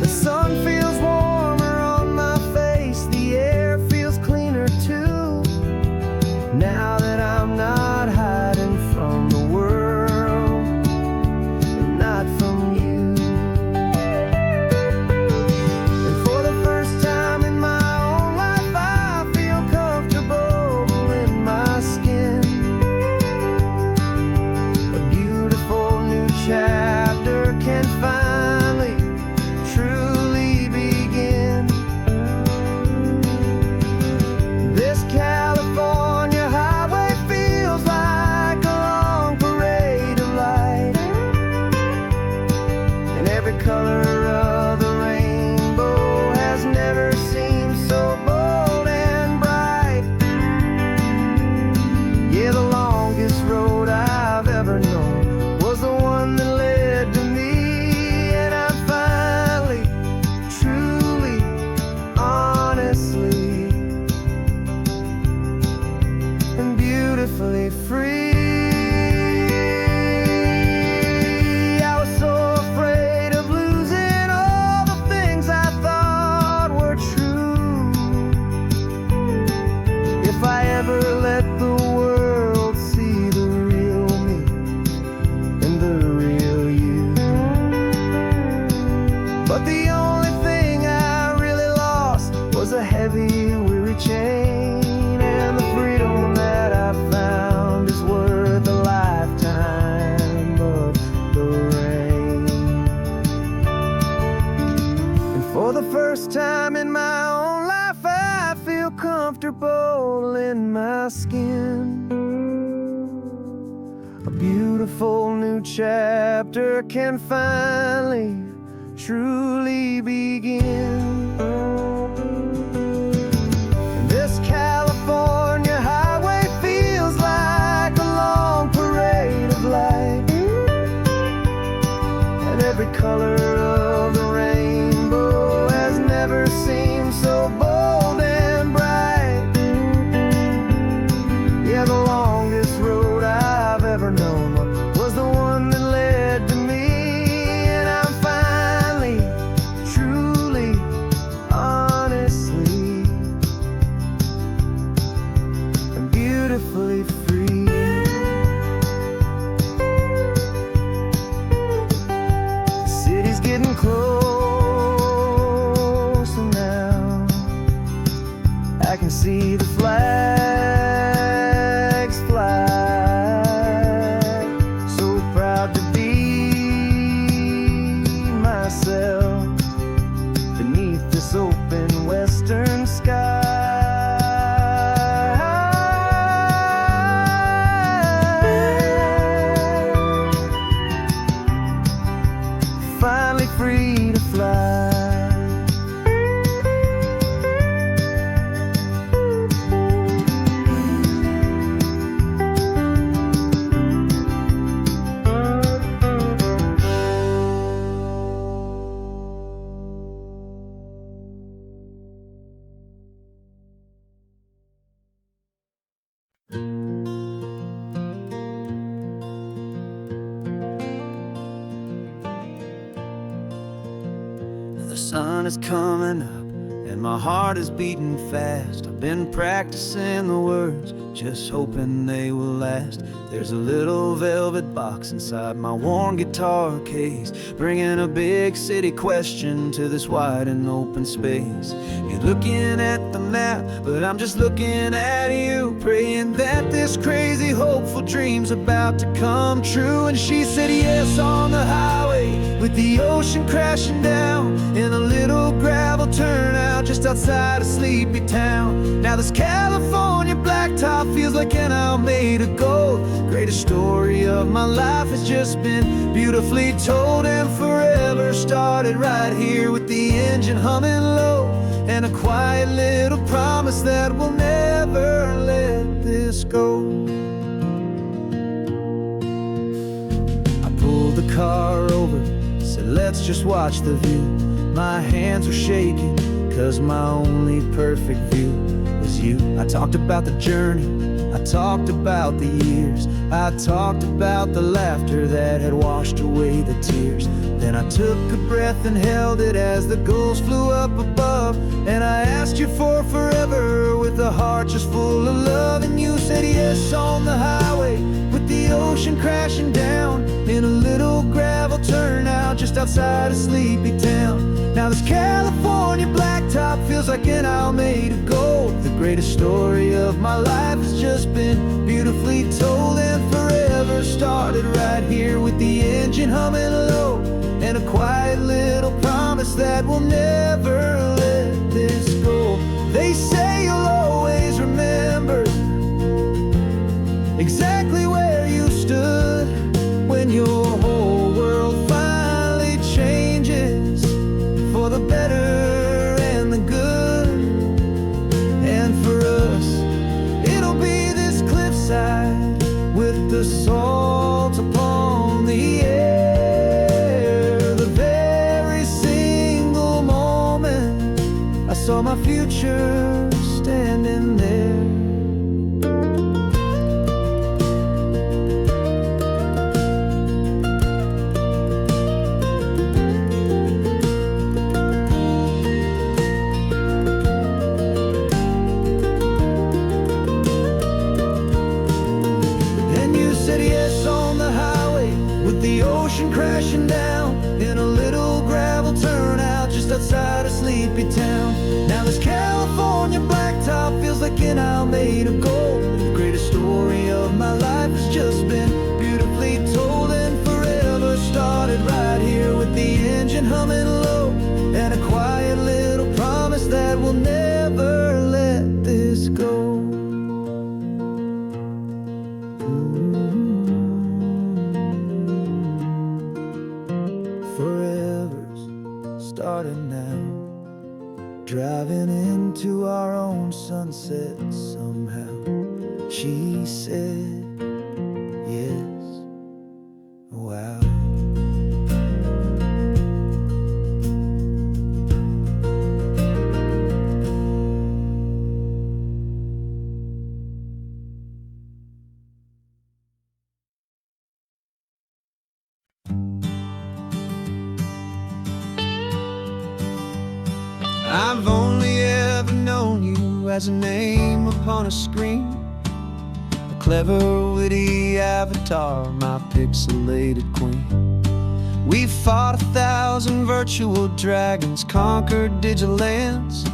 The sun feels warmer on my face, the air feels cleaner too, now that I'm not hiding from the world and not from you. skin. A beautiful new chapter can finally, truly begin. And this California highway feels like a long parade of light, and every color of the rainbow has never seemed so bold and bright. Yeah, the longest road I've ever known was the one that led to me, and I'm finally, truly, honestly, and beautifully free. The city's getting closer now. I can see the flags fly. So proud to be myself beneath this open western sky. Finally free to fly. The sun is coming up and my heart is beating fast. I've been practicing the words, just hoping they will last. There's a little velvet box inside my worn guitar case, bringing a big city question to this wide and open space. You're looking at the map, but I'm just looking at you, praying that this crazy hopeful dream's about to come true. And she said yes on the highway, with the ocean crashing down in a little gravel turnout just outside of Sleepy Town. Now this California blacktop feels like an hour made of gold. Greatest story of my life has just been beautifully told, and forever started right here with the engine humming low, and a quiet little promise that we'll never let this go. I pulled the car over, said let's just watch the view. My hands were shaking, cause my only perfect view was you. I talked about the journey, I talked about the years, I talked about the laughter that had washed away the tears. Then I took a breath and held it as the gulls flew up above, and I asked you for forever with a heart just full of love. And you said yes on the highway, with the ocean crashing down in a little gravel turnout just outside of Sleepy Town. Now this California blacktop feels like an hour made of gold. The greatest story of my life has just been beautifully told, and forever started right here with the engine humming low, and a quiet little promise that we'll never let this go. They say you'll always remember exactly where you stood when your whole world finally changes for the better and the good. And for us, it'll be this cliffside with the salt upon the air. The very single moment I saw my future standing there. The ocean crashing down in a little gravel turnout just outside of Sleepy Town. Now this California blacktop feels like an hour made of gold. The greatest story of my life has just been beautifully told, and forever started right here with the engine humming low, and a quiet little promise that we'll never let this go. started now, driving into our own sunset somehow. She said, yes, wow. I've only ever known you as a name upon a screen, a clever, witty avatar, my pixelated queen. We fought 1,000 virtual dragons, conquered digital lands,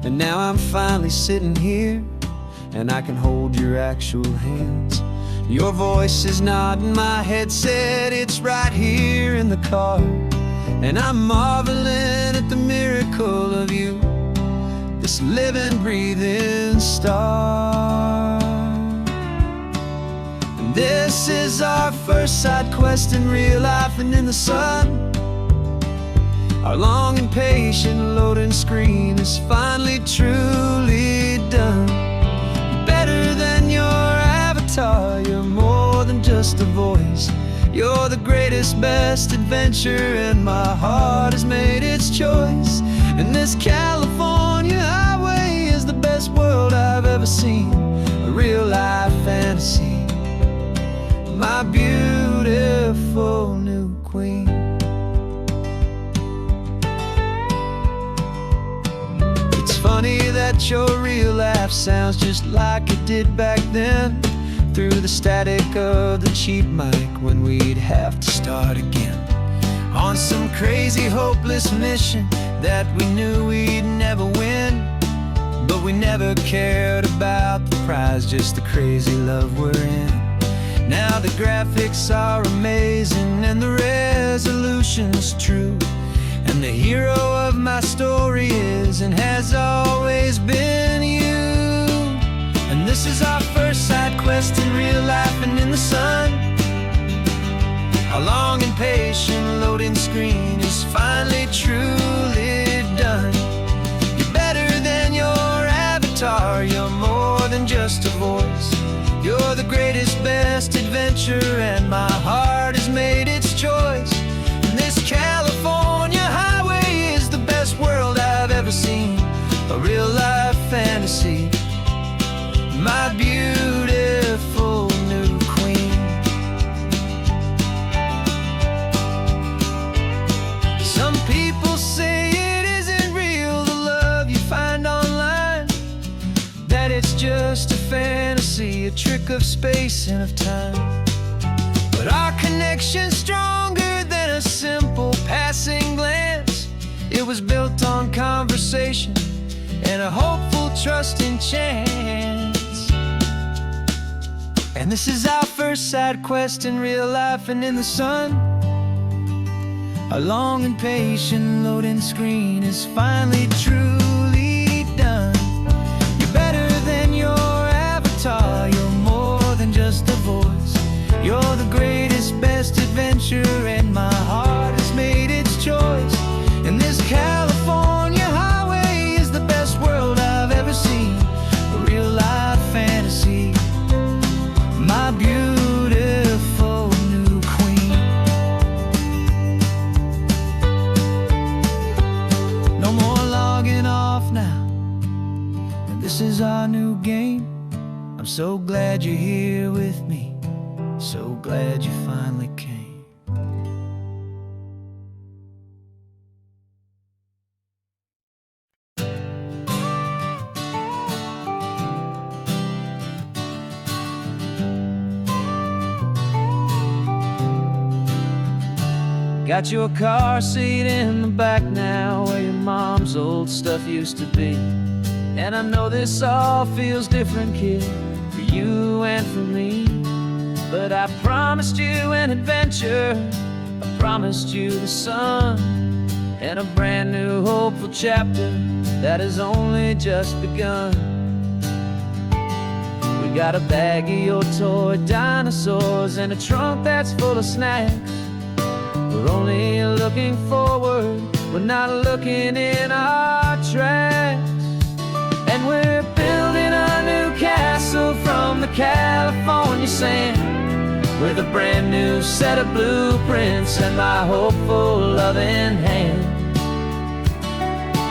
and now I'm finally sitting here, and I can hold your actual hands. Your voice is not in my headset, it's right here in the car, and I'm marveling at the miracle of you, this living, breathing star. And this is our first side quest in real life and in the sun. Our long and patient loading screen is finally truly done. Better than your avatar, you're more than just a voice. You're the greatest, best adventure, and my heart has made its choice. And this California highway is the best world I've ever seen, a real life fantasy, my beautiful new queen. It's funny that your real life sounds just like it did back then, through the static of the cheap mic when we'd have to start again, on some crazy hopeless mission that we knew we'd never win. But we never cared about the prize, just the crazy love we're in. Now the graphics are amazing and the resolution's true, and the hero of my story is and has always been you. And this is our first side quest in real life and in the sun. Our long and patient loading screen is finally truly done. You're better than your avatar, you're more than just a voice. You're the greatest, best adventure, and my heart has made its choice. And this California highway is the best world I've ever seen, a real life fantasy, my beautiful new queen. Some people say it isn't real, the love you find online, that it's just a fantasy, a trick of space and of time. But our connection's stronger than a simple passing glance. It was built on conversation and a hopeful, trusting chance. And this is our first side quest in real life and in the sun. Our long and patient loading screen is finally truly done. You're better than your avatar, you're more than just a voice. You're the greatest, best adventure, and my heart has made its choice. And this California highway is the best world I've ever seen, a real life fantasy, my beautiful new queen. No more logging off now, and this is our new game. I'm so glad you're here with me, so glad you finally came. Got your car seat in the back now, where your mom's old stuff used to be. And I know this all feels different, kid, for you and for me. But I promised you an adventure, I promised you the sun, and a brand new hopeful chapter that has only just begun. We got a bag of your toy dinosaurs and a trunk that's full of snacks. We're only looking forward we're not looking in our tracks. And we're building a new castle from the California sand, with a brand new set of blueprints and my hopeful loving hand.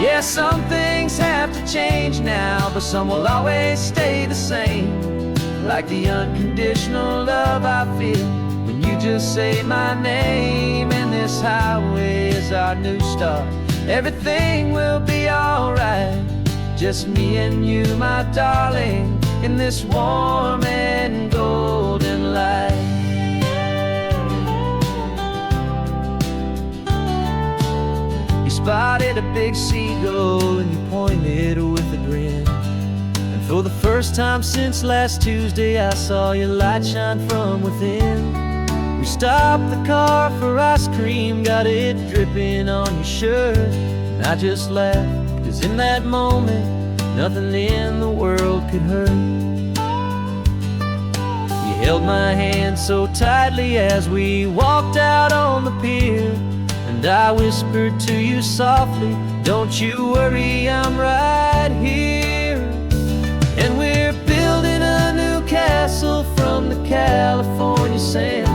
Yeah, some things have to change now, but some will always stay the same. Like the unconditional love I feel when you just say my name. And this highway is our new start. Everything will be alright. Just me and you, my darling, in this warm and golden light. You spotted a big seagull and you pointed with a grin. And for the first time since last Tuesday, I saw your light shine from within. We stopped the car for ice cream, got it dripping on your shirt. And I just laughed, 'cause in that moment, nothing in the world could hurt. You held my hand so tightly as we walked out on the pier, and I whispered to you softly, don't you worry, I'm right here. And we're building a new castle from the California sand,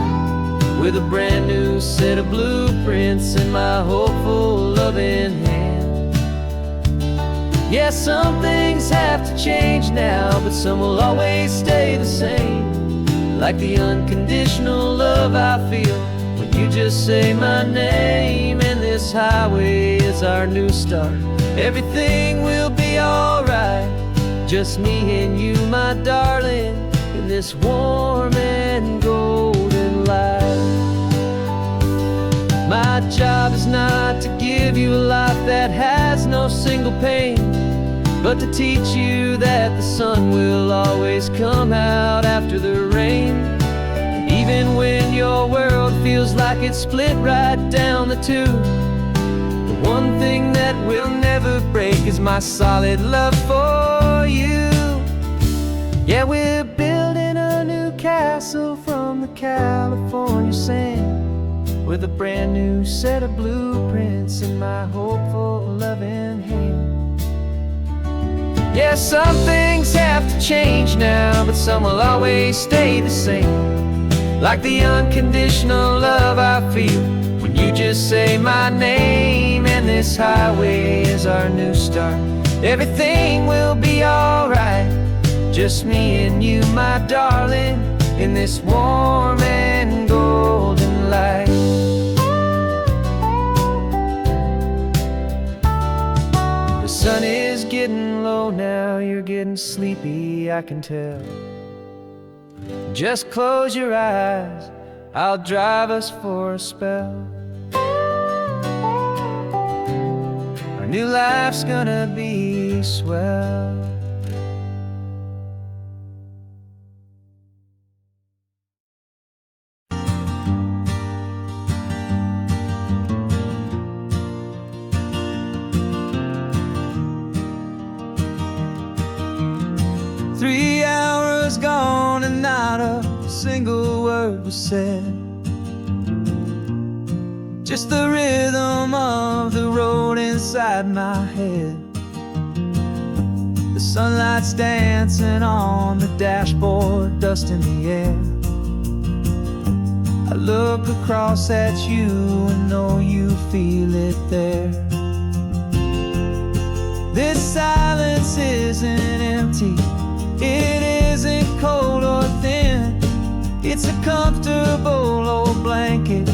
with a brand new set of blueprints in my hopeful loving hand. Yeah, some things have to change now, but some will always stay the same. Like the unconditional love I feel when you just say my name. And this highway is our new start. Everything will be alright. Just me and you, my darling, in this warm and golden light. My job is not to give you a life that has no single pain, but to teach you that the sun will always come out after the rain. Even when your world feels like it's split right down the two, the one thing that will never break is my solid love for you. Yeah, we're building a new castle from the California sand, with a brand new set of blueprints in my hopeful loving hand. Yeah, some things have to change now, but some will always stay the same. Like the unconditional love I feel when you just say my name. And this highway is our new start. Everything will be alright. Just me and you, my darling, in this warm and golden light. The sun is getting low now, you're getting sleepy, I can tell. Just close your eyes, I'll drive us for a spell. Our new life's gonna be swell. Gone and not a single word was said. Just the rhythm of the road inside my head. The sunlight's dancing on the dashboard, dust in the air. I look across at you and know you feel it there. This silence isn't empty, it isn't cold or thin. It's a comfortable old blanket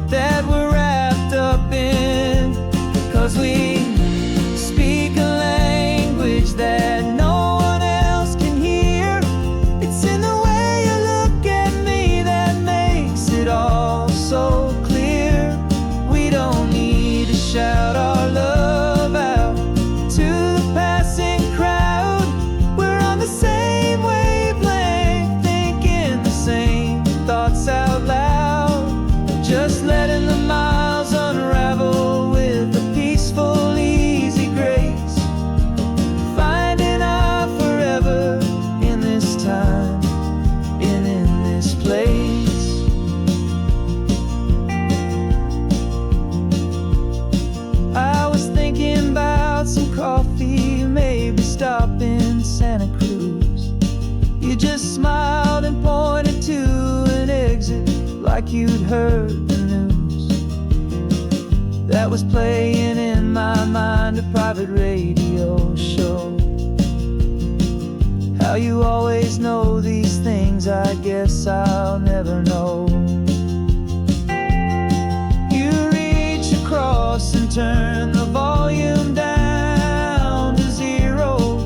that we're wrapped up in. 'Cause we speak a language that no one else can hear. It's in the way you look at me that makes it all so clear. We don't need to shout our love out to the passing crowd. We're on the same wavelength, thinking the same thoughts out loud. Just letting the miles unravel with a peaceful, easy grace. Finding our forever in this time and in this place. I just smiled and pointed to an exit, like you'd heard the news. That was playing in my mind, a private radio show. How you always know these things, I guess I'll never know. You reach across and turn the volume down to 0.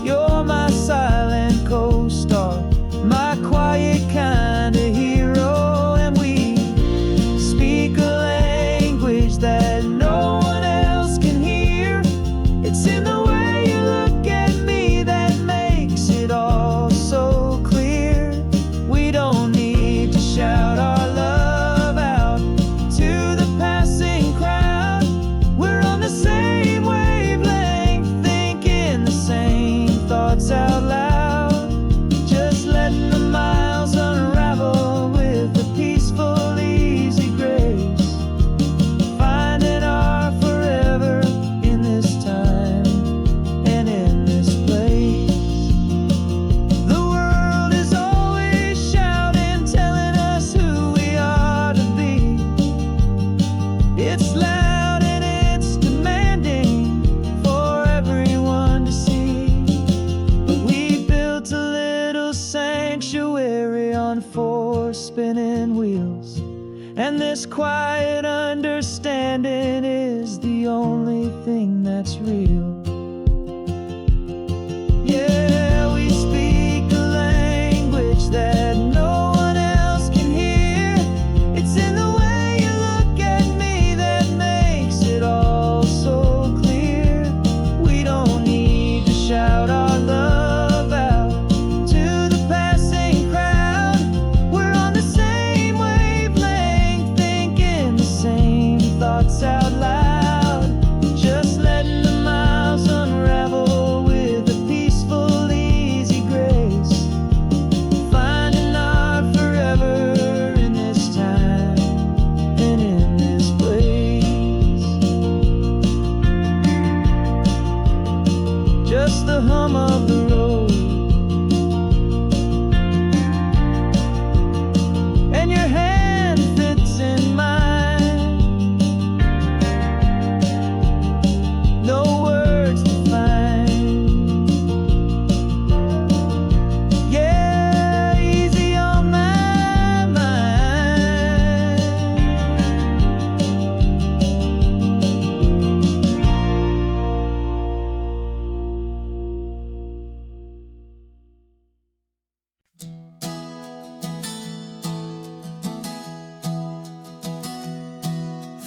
You're my silent co-star, my quiet kind of hero. And we speak a language that no one else can hear. It's in the way you look at me that makes it all so clear. We don't need to shout our love out to the passing crowd. We're on the same wavelength, thinking the same thoughts out loud. Just letting the miles unravel with a peaceful, easy grace. Finding our forever in this time and in this place. The world is always shouting, telling us who we are to be. It's loud and it's demanding for everyone to see. But we built a little sanctuary on 4 spinning wheels, and this quiet understanding is the only thing that's real. Yeah, we speak a language that no one else can hear. It's in the way you look at me that makes it all so clear. We don't need to shout our love out to the passing crowd. We're on the same wavelength, thinking the same thoughts out loud. Just letting the miles unravel with a peaceful, easy grace. Finding our forever in this time and in this place. Just the hum of the road and your hand fits in mine. No words to find. Yeah, easy on my mind.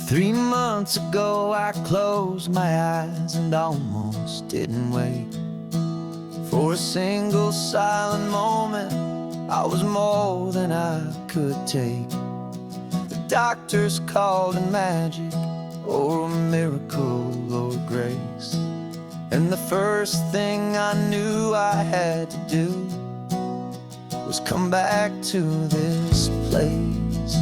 Three months ago I closed my eyes and almost didn't wait for a single silent moment. I was more than I could take. The doctors called it magic, or a miracle, or grace. And the first thing I knew I had to do was come back to this place,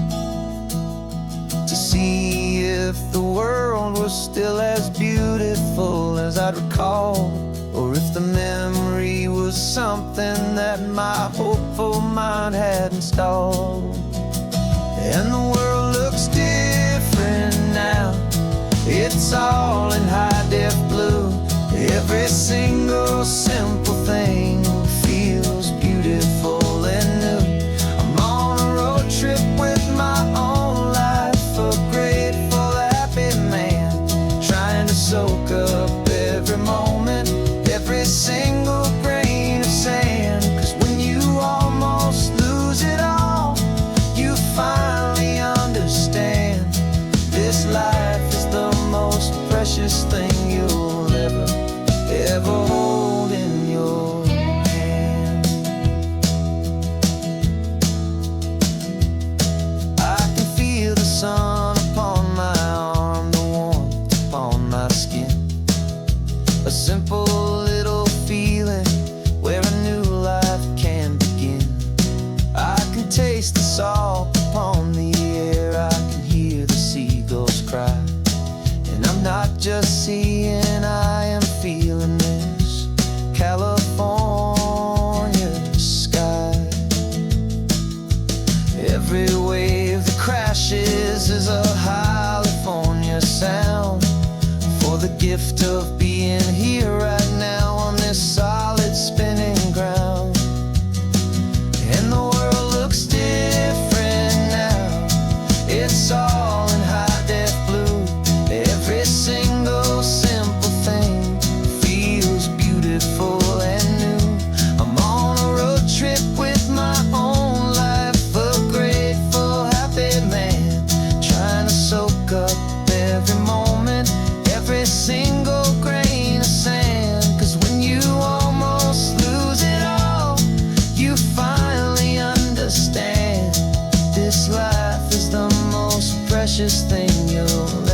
to see if the world was still as beautiful as I'd recall, or if the memory was something that my hopeful mind had installed. And the world looks different now. It's all in high-def blue. Every single simple thing feels beautiful and new. I'm on a road trip with my own life, a grateful, happy man, trying to soak up every moment, every single grain of sand. 'Cause when you almost lose it all, you finally understand this life is the most precious thing you'll ever hold in your hand. I can feel the sun upon my arm, the warmth upon my skin, a simple little feeling where a new life can begin. I can taste the salt upon the air, I can hear the seagulls cry, and I'm not just seeing, I am feeling this California sky. gift of being here right now on this solid spinning ground. And the world looks different now. It's all in high def blue. Every single simple thing feels beautiful and new. I'm on a road trip with my own life, a grateful, happy man, trying to soak up every moment, every single grain of sand. 'Cause when you almost lose it all, you finally understand this life is the most precious thing you'll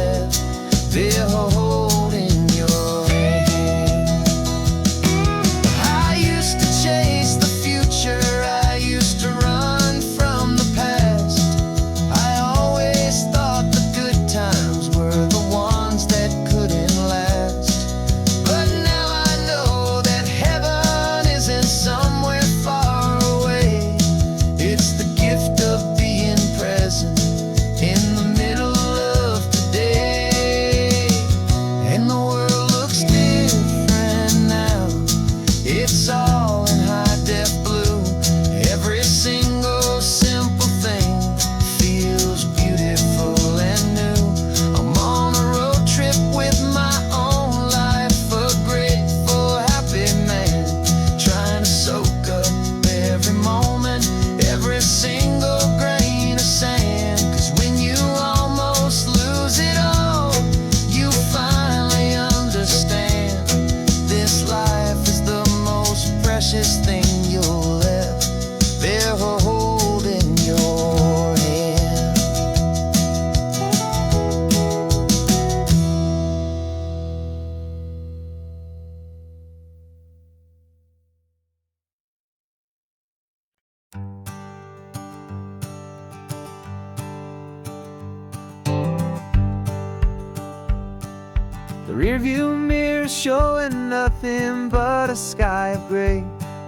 ever hold in your hand. I used to chase the future, I used to run from the past. I always thought the good times were the ones that couldn't last. But now I know that heaven isn't somewhere far away. It's the gift of being present in the middle of today. And the world looks different now. It's all in high def blue. Every single simple thing feels beautiful and new. I'm on a road trip with my own life, a grateful, happy man, trying to soak up every moment, every single grain of sand. 'Cause when you almost lose it all, you finally understand this life is the most precious thing you'll ever hold in your hand. The rearview mirror showing nothing but a sky of gray.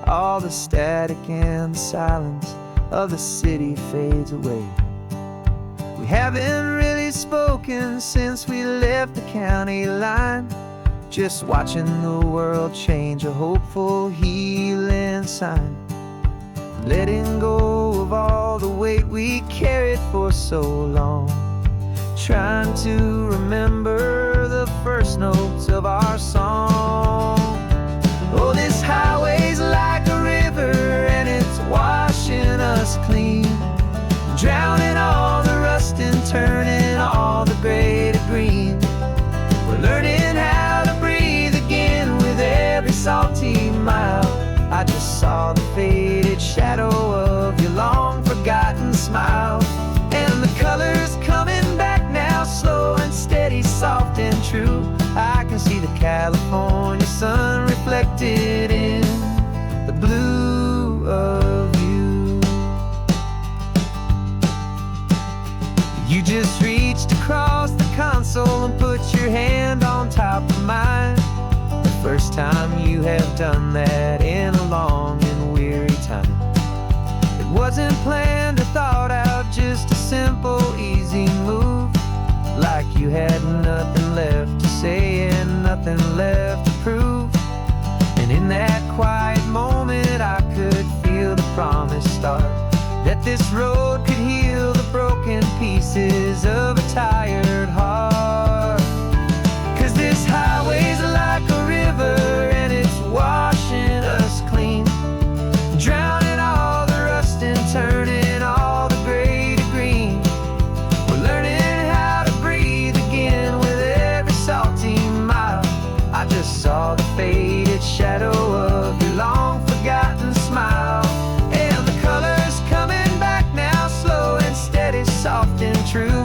All the static and the silence of the city fades away. We haven't really spoken since we left the county line, just watching the world change, a hopeful healing sign. Letting go of all the weight we carried for so long, trying to remember the first notes of our song. Oh, this highway's like a river and it's washing us clean, drowning all the rust and turning all the gray to green. We're learning how to breathe again with every salty mile. I just saw the faded shadow of your long forgotten smile. And the colors coming back now, slow and steady, soft and true. I can see the California sun reflected in the blue of you. You just reached across the console and put your hand on top of mine. The first time you have done that in a long and weary time. It wasn't planned or thought out, just a simple, easy move. Like you had nothing left to say and nothing left to prove. And in that quiet moment I could feel the promise start, that this road could heal the broken pieces of a tired heart. 'Cause this highway's like a river and it's washing us clean, drowning all the rust and turning all the gray to green. We're learning how to breathe again with every salty mile. I just saw the faded shadow of your long forgotten smile. And the colors coming back now, slow and steady, soft and true.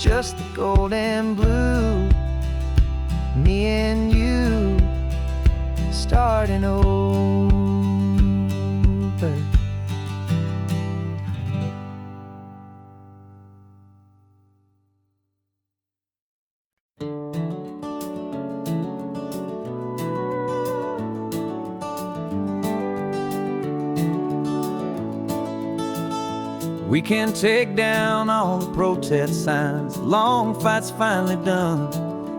just the gold and blue. Me and you starting over. We can take down all the protest signs. Long fight's finally done.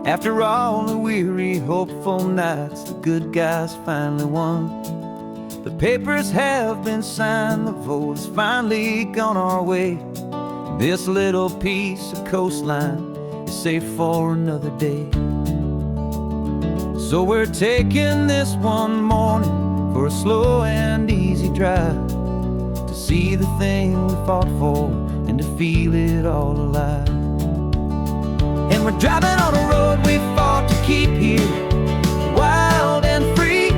After all the weary, hopeful nights, the good guys finally won. The papers have been signed, the vote has finally gone our way. This little piece of coastline is safe for another day. So we're taking this one morning for a slow and easy drive, to see the thing we fought for and to feel it all alive. And we're driving on a road we fought to keep here, wild and free,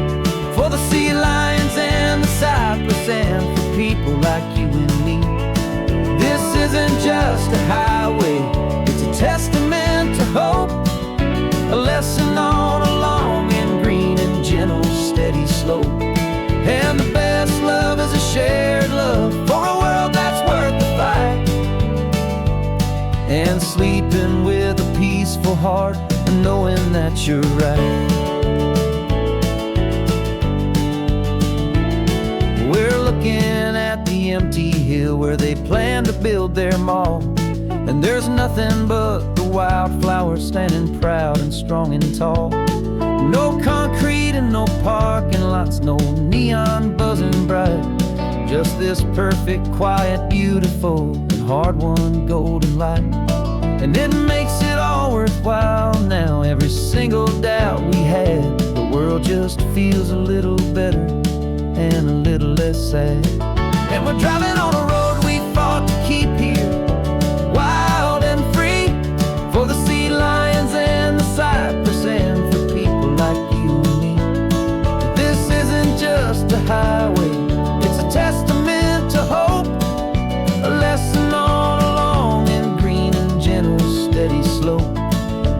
for the sea lions and the cypress and for people like you and me. This isn't just a highway, it's a testament to hope, a lesson on a long and green and gentle steady slope. And the best love is a shared love for a world that's worth the fight, and sleeping with a peaceful heart and knowing that you're right. We're looking at the empty hill where they plan to build their mall, and there's nothing but the wildflowers standing proud and strong and tall. No concrete and no parking lots, no neon buzzing bright, just this perfect, quiet, beautiful, and hard-won golden light. And it makes it all worthwhile now. Every single doubt we had, the world just feels a little better and a little less sad. And we're driving on a road we fought to keep here, wild and free, for the sea lions and the cypress and for people like you and me. This isn't just a highway, it's a testament to hope, a lesson on a long and green and gentle steady slope.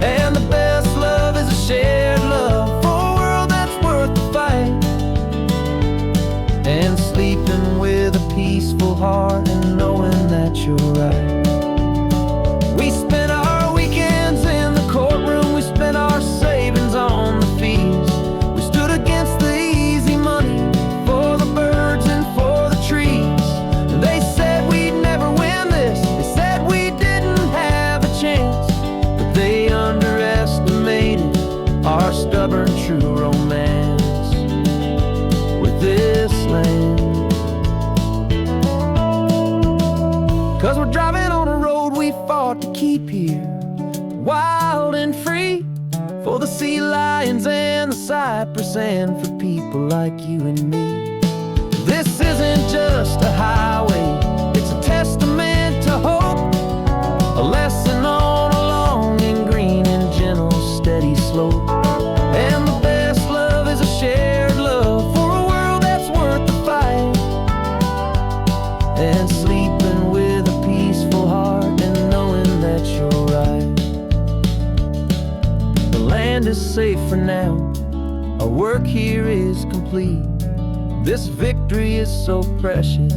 And the best love is a shared love for a world that's worth the fight, and sleeping with a peaceful heart and knowing that you're right. We spent our weekends in the courtroom, we spent our savings on the fees. We stood against the easy money for the birds and for the trees. And they said we'd never win this, they said we didn't have a chance, but they underestimated our stubborn true romance with this land. 'Cause we're driving on a road we fought to keep here, wild and free, for the sea lions and the cypress and for people like you and me. This isn't just a highway, it's a testament to hope, a lesson on a long and green and gentle steady slope. And the best love is a shared love for a world that's worth the fight, and sleeping with a peaceful heart and knowing that you're right. The land is safe for now, our work here is complete. This victory is so precious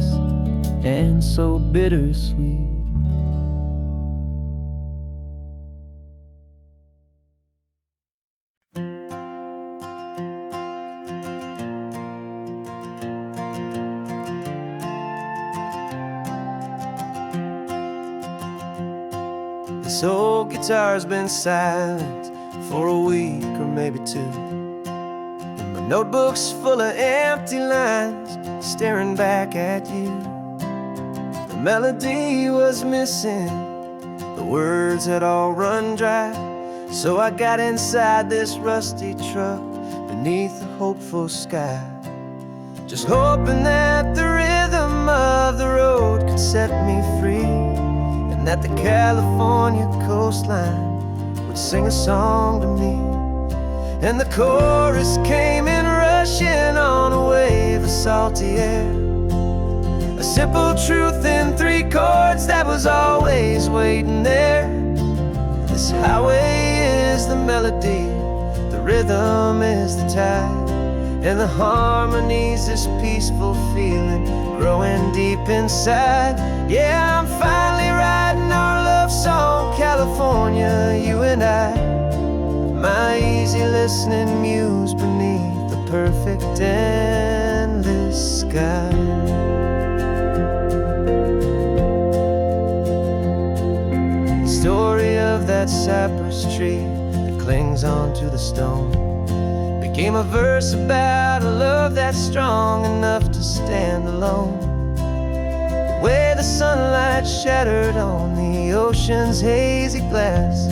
and so bittersweet. This old guitar's been silent for a week or maybe two, and my notebook's full of empty lines staring back at you. The melody was missing, the words had all run dry, so I got inside this rusty truck beneath the hopeful sky, just hoping that the rhythm of the road could set me free, and that the California coastline would sing a song to me. And the chorus came in rushing on a wave of salty air, a simple truth in 3 chords that was always waiting there. This highway is the melody, the rhythm is the tide, and the harmony's this peaceful feeling growing deep inside. Yeah, I'm finally writing our love song, California, you and I. My easy listening muse beneath the perfect endless sky. Story of that cypress tree that clings onto the stone became a verse about a love that's strong enough to stand alone. Where the sunlight shattered on the ocean's hazy glass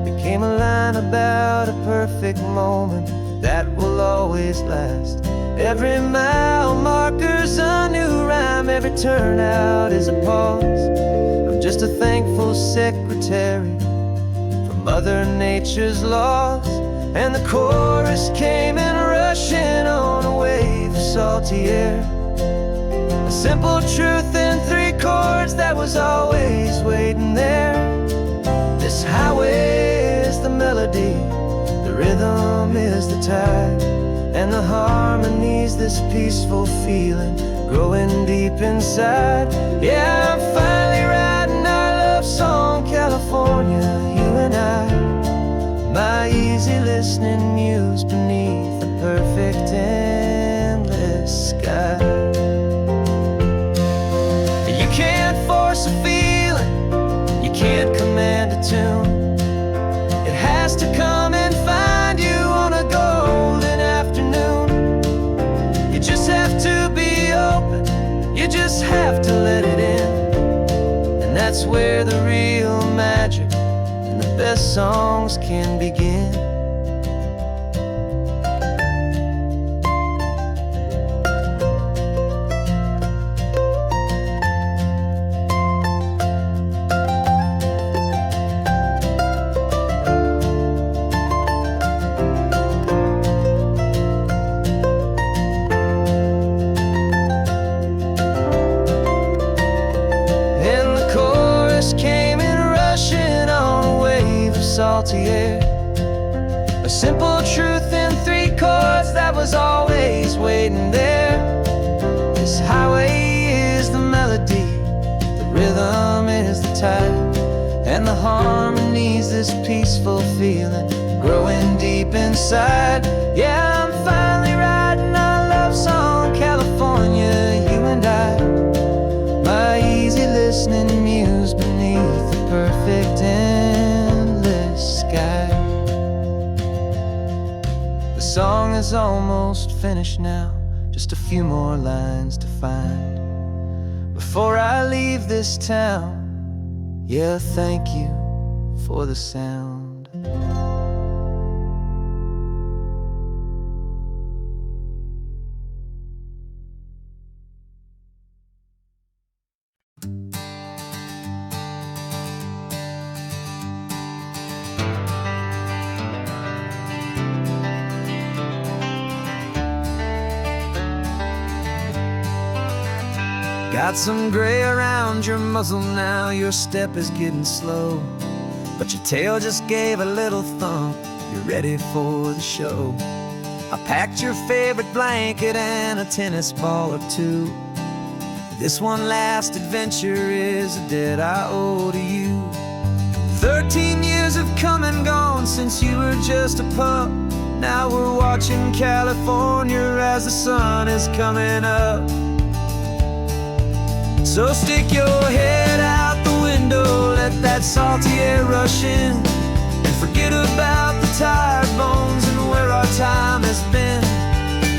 became a line about a perfect moment that will always last. Every mile marker's a new rhyme, every turnout is a pause. I'm just a thankful secretary for Mother Nature's laws. And the chorus came in rushing on a wave of salty air. A simple truth in 3 chords that was always waiting there. This highway is the melody, the rhythm is the tide, and the harmony's this peaceful feeling growing deep inside. Yeah, I'm finally writing our love song, California, you and I. My easy listening muse beneath the perfect endless sky. You can't force a feeling, you can't command a tune. It has to come and find you on a golden afternoon. You just have to be open, you just have to let it in. And that's where the real magic, the best songs can begin. And the chorus came in rushing on a wave of salty air. A simple truth in 3 chords that was always waiting there. This highway is the melody, the rhythm is the tide, and the harmony's this peaceful feeling growing deep inside. Yeah, I'm finally writing our love song, California, you and I. My easy listening muse beneath the perfect endless sky. The song is almost finished now, just a few more lines to find before I leave this town. Yeah, thank you for the sound. Got some gray around your muzzle now, your step is getting slow, but your tail just gave a little thump, you're ready for the show. I packed your favorite blanket and a tennis ball or 2. This one last adventure is a debt I owe to you. 13 years have come and gone since you were just a pup. Now we're watching California as the sun is coming up. So stick your head out the window, let that salty air rush in, and forget about the tired bones and where our time has been.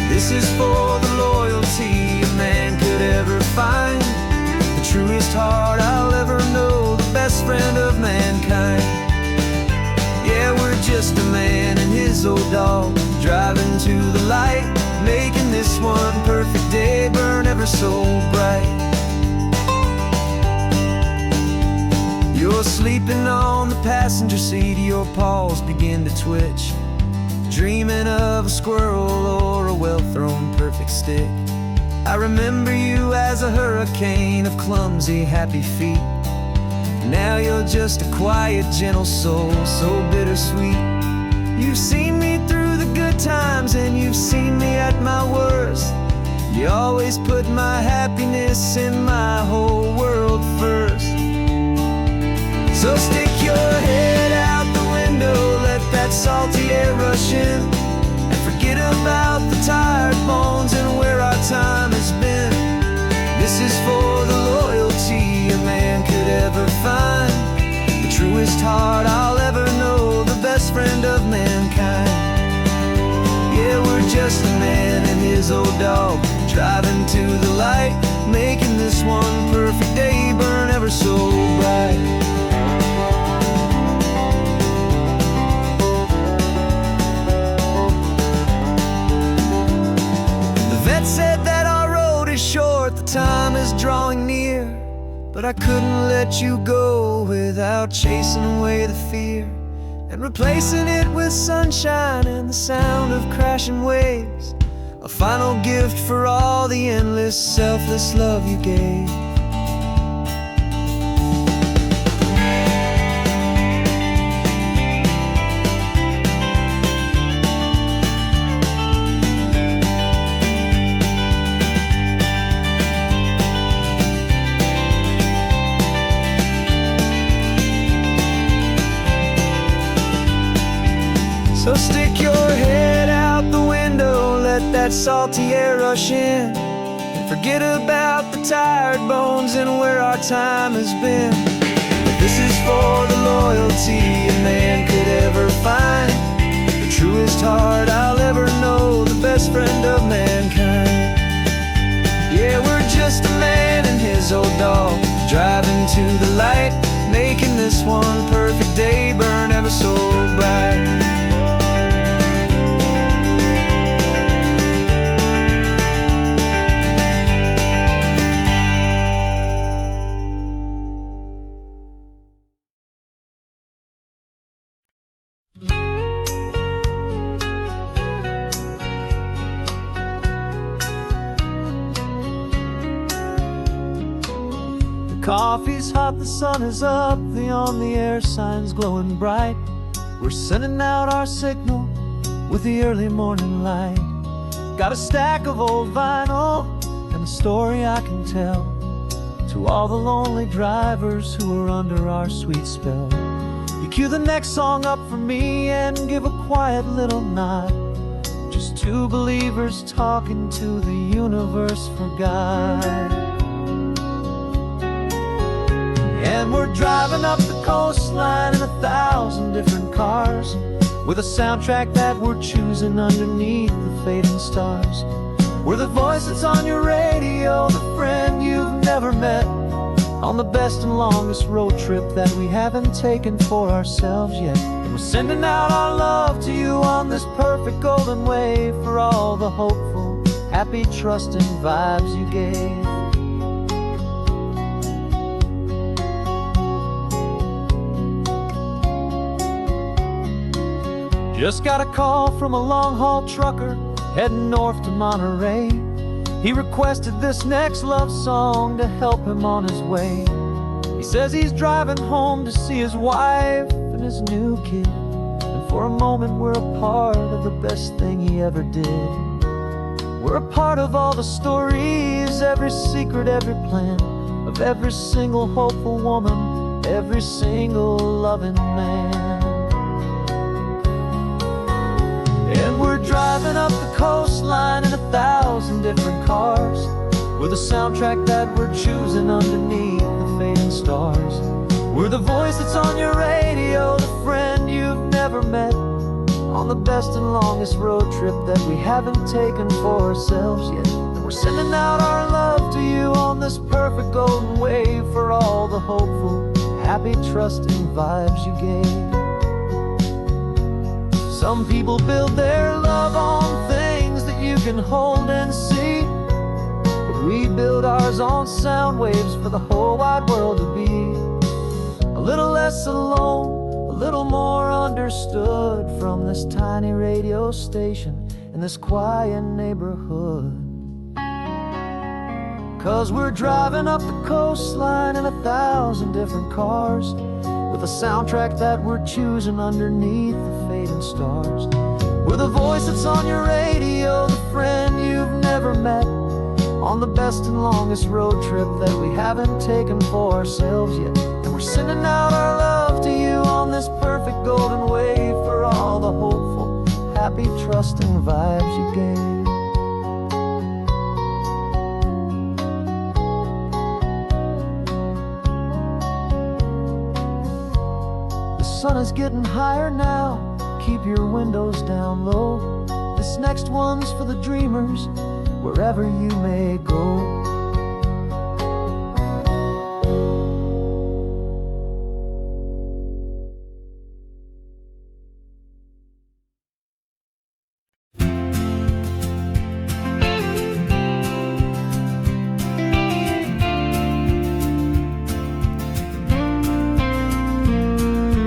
This is for the loyalty a man could ever find, the truest heart I'll ever know, the best friend of mankind. Yeah, we're just a man and his old dog, driving to the light, making this one perfect day burn ever so bright. You're sleeping on the passenger seat, your paws begin to twitch, dreaming of a squirrel or a well-thrown perfect stick. I remember you as a hurricane of clumsy, happy feet, Now you're just a quiet, gentle soul, so bittersweet. You've seen me through the good times and you've seen me at my worst. You always put my happiness and my whole world first. So stick your head out the window, let that salty air rush in, and forget about the tired bones and where our time has been. This is for the loyalty a man could ever find, the truest heart I'll ever know, the best friend of mankind. Yeah, we're just a man and his old dog, driving to the light, making this one perfect day burn ever so bright. The vet said that our road is short, the time is drawing near, but I couldn't let you go without chasing away the fear and replacing it with sunshine and the sound of crashing waves. A final gift for all the endless, selfless love you gave. So stick your head out the window, let that salty air rush in, and forget about the tired bones and where our time has been. This is for the loyalty a man could ever find, the truest heart I'll ever know, the best friend of mankind. Yeah, we're just a man and his old dog, driving to the light, making this one perfect day burn ever so bright. Coffee's hot, the sun is up, the on the air sign's glowing bright. We're sending out our signal with the early morning light. Got a stack of old vinyl and a story I can tell to all the lonely drivers who are under our sweet spell. You cue the next song up for me and give a quiet little nod. Just two believers talking to the universe for God. And we're driving up the coastline in 1,000 different cars, with a soundtrack that we're choosing underneath the fading stars. We're the voice that's on your radio, the friend you've never met, on the best and longest road trip that we haven't taken for ourselves yet. And we're sending out our love to you on this perfect golden wave, for all the hopeful, happy, trusting vibes you gave. Just got a call from a long-haul trucker heading north to Monterey. He requested this next love song to help him on his way. He says he's driving home to see his wife and his new kid, and for a moment we're a part of the best thing he ever did. We're a part of all the stories, every secret, every plan, of every single hopeful woman, every single loving man. And we're driving up the coastline in 1,000 different cars, with a soundtrack that we're choosing underneath the fading stars. We're the voice that's on your radio, the friend you've never met, on the best and longest road trip that we haven't taken for ourselves yet. And we're sending out our love to you on this perfect golden wave, for all the hopeful, happy, trusting vibes you gave. Some people build their love on things that you can hold and see, but we build ours on sound waves for the whole wide world to be a little less alone, a little more understood, from this tiny radio station in this quiet neighborhood. 'Cause we're driving up the coastline in 1,000 different cars, with a soundtrack that we're choosing underneath the fading stars. We're the voice that's on your radio, the friend you've never met, on the best and longest road trip that we haven't taken for ourselves yet. And we're sending out our love to you on this perfect golden wave, for all the hopeful, happy, trusting vibes you gave. The sun is getting higher now, keep your windows down low. This next one's for the dreamers, wherever you may go.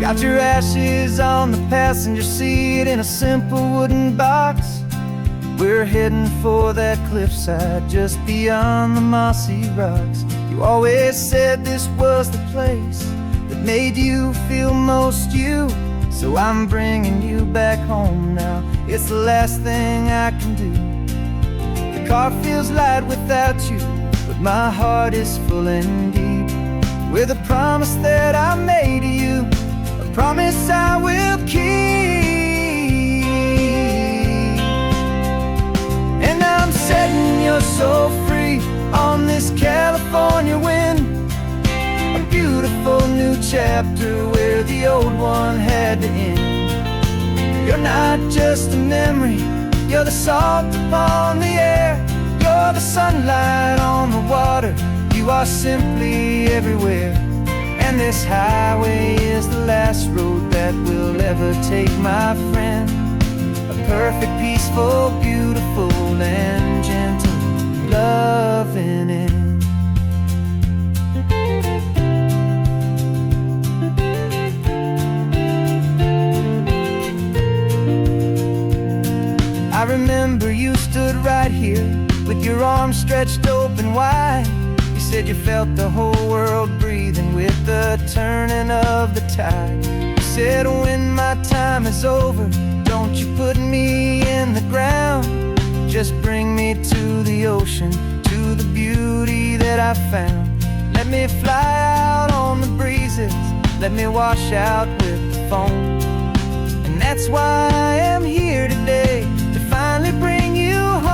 Got your ashes on the passenger seat in a simple wooden box. We're heading for that cliffside just beyond the mossy rocks. You always said this was the place that made you feel most you, so I'm bringing you back home now. It's the last thing I can do. The car feels light without you, but my heart is full and deep with a promise that I made to you, a promise I will keep. And I'm setting you so free on this California wind, a beautiful new chapter where the old one had to end. You're not just a memory, you're the salt upon the air, you're the sunlight on the water, you are simply everywhere. And this highway is the last road that we'll ever take, my friend. A perfect, peaceful, beautiful, and gentle, loving end. I remember you stood right here with your arms stretched open wide. You said you felt the whole world breathing with the turning of the tide. You said when my time is over, don't you put me in the ground, just bring me to the ocean, to the beauty that I found. Let me fly out on the breezes, let me wash out with the foam. And that's why I am here today, to finally bring you home.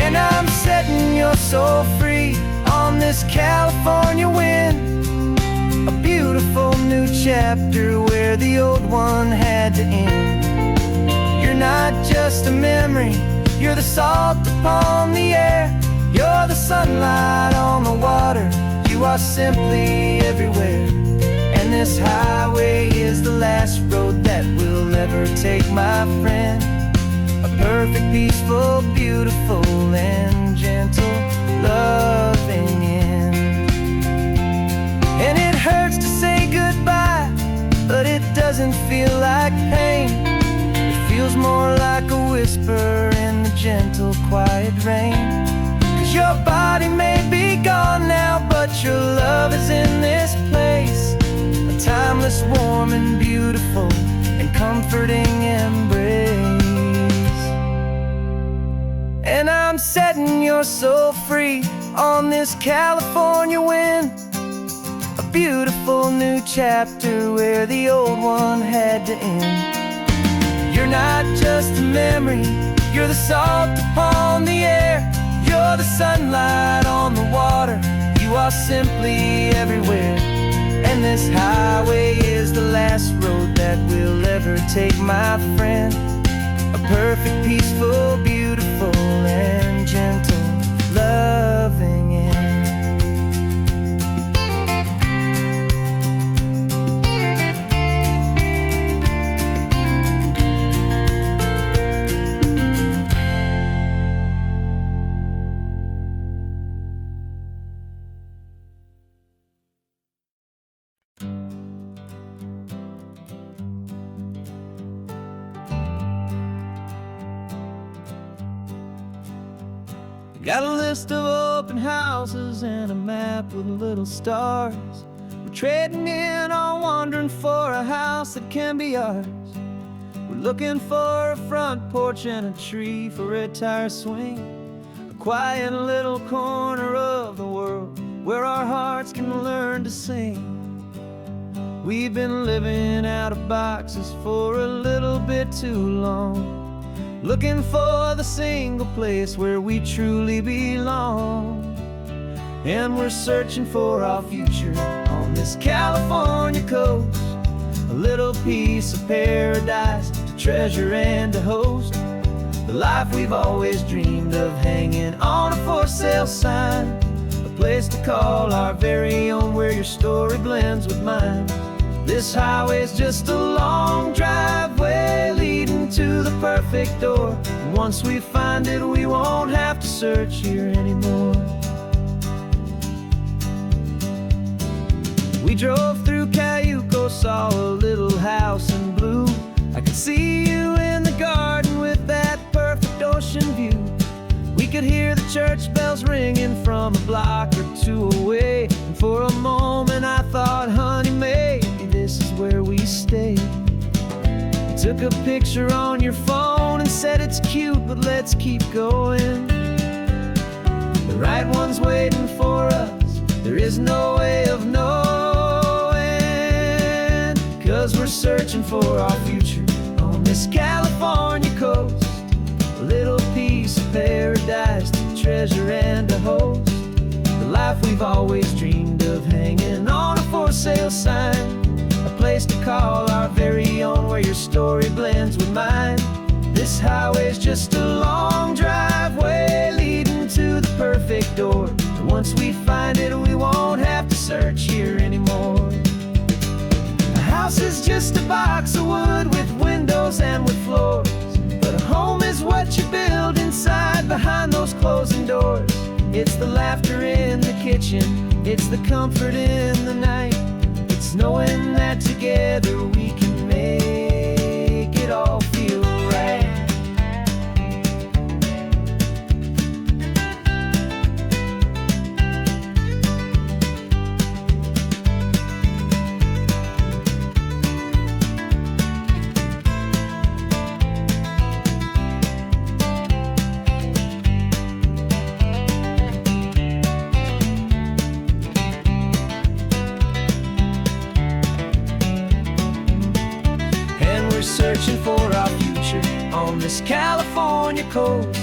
And I'm setting you so free on this California wind, a beautiful new chapter where the old one had to end. You're not just a memory, you're the salt upon the air, you're the sunlight on the water, you are simply everywhere. And this highway is the last road that we'll ever take, my friend. A perfect, peaceful, beautiful, and gentle, loving end. And it hurts to say goodbye, but it doesn't feel like pain. It feels more like a whisper in the gentle, quiet rain. 'Cause your body may be gone now, but your love is in this place, a timeless, warm, and beautiful, and comforting embrace. And I'm setting your soul free on this California wind, a beautiful new chapter where the old one had to end. You're not just a memory, you're the salt upon the air, you're the sunlight on the water, you are simply everywhere. And this highway is the last road that we'll ever take, my friend. A perfect, peaceful, beautiful, and gentle, loving end. Got a list of open houses and a map with little stars. We're trading in our wandering for a house that can be ours. We're looking for a front porch and a tree for a tire swing, a quiet little corner of the world where our hearts can learn to sing. We've been living out of boxes for a little bit too long, looking for the single place where we truly belong. And we're searching for our future on this California coast, a little piece of paradise to treasure and to host, the life we've always dreamed of, hanging on a for sale sign, a place to call our very own where your story blends with mine. This highway's just a long driveway leading to the perfect door, and once we find it we won't have to search here anymore. We drove through Cayuco, saw a little house in blue. I could see you in the garden with that perfect ocean view. We could hear the church bells ringing from a block or two away, and for a moment I thought, honey, maybe this is where we stay. You took a picture on your phone and said it's cute, but let's keep going. The right one's waiting for us, there is no way of knowing, 'cause we're searching for our future on this California coast, a little piece of paradise to treasure and to host, the life we've always dreamed of, hanging on a for sale sign, a place to call our very own where your story blends with mine. This highway's just a long driveway leading to the perfect door, and once we find it we won't have to search here anymore. A house is just a box of wood with windows and with floors, but a home is what you build inside behind those closing doors. It's the laughter in the kitchen, it's the comfort in the night, it's knowing that together we can make it all feel right. Searching for our future on this California coast,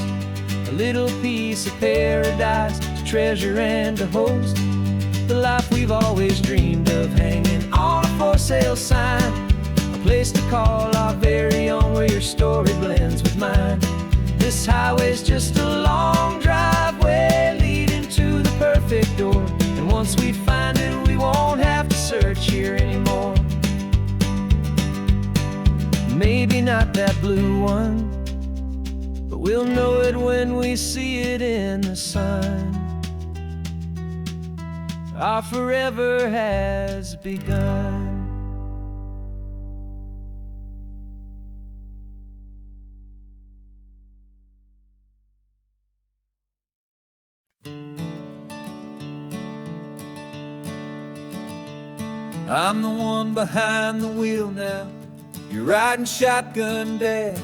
a little piece of paradise to treasure and to host, the life we've always dreamed of, hanging on a for sale sign, a place to call our very own where your story blends with mine. This highway's just a long driveway leading to the perfect door, and once we find it we won't have to search here anymore. Maybe not that blue one, but we'll know it when we see it in the sun. Our forever has begun. I'm the one behind the wheel now, you're riding shotgun, Dad,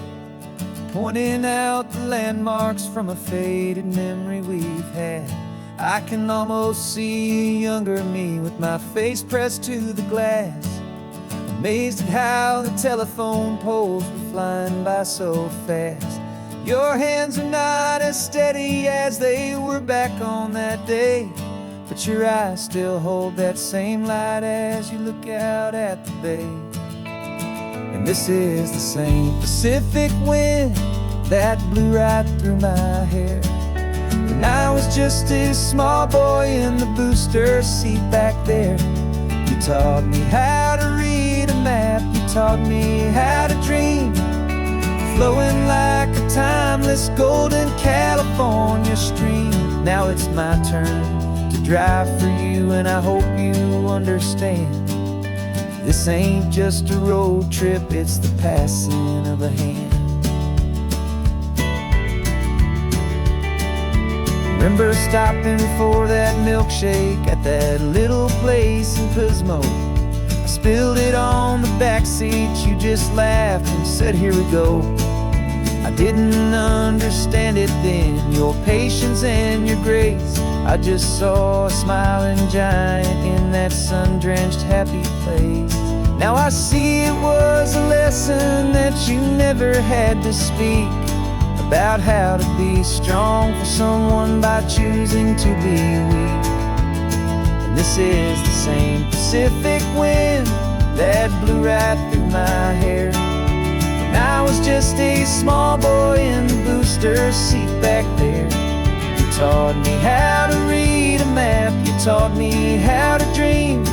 pointing out the landmarks from a faded memory we've had. I can almost see a younger me with my face pressed to the glass, amazed at how the telephone poles were flying by so fast. Your hands are not as steady as they were back on that day, but your eyes still hold that same light as you look out at the bay. And this is the same Pacific wind that blew right through my hair when I was just a small boy in the booster seat back there. You taught me how to read a map, you taught me how to dream, flowing like a timeless golden California stream. Now it's my turn to drive for you, and I hope you understand. This ain't just a road trip, it's the passing of a hand. Remember stopping for that milkshake at that little place in Pismo. I spilled it on the back seat, you just laughed and said, here we go. I didn't understand it then, your patience and your grace. I just saw a smiling giant in that sun-drenched happy place. Now I see it was a lesson that you never had to speak, about how to be strong for someone by choosing to be weak. And this is the same Pacific wind that blew right through my hair when I was just a small boy in the booster seat back there. You taught me how to read a map, you taught me how to dream,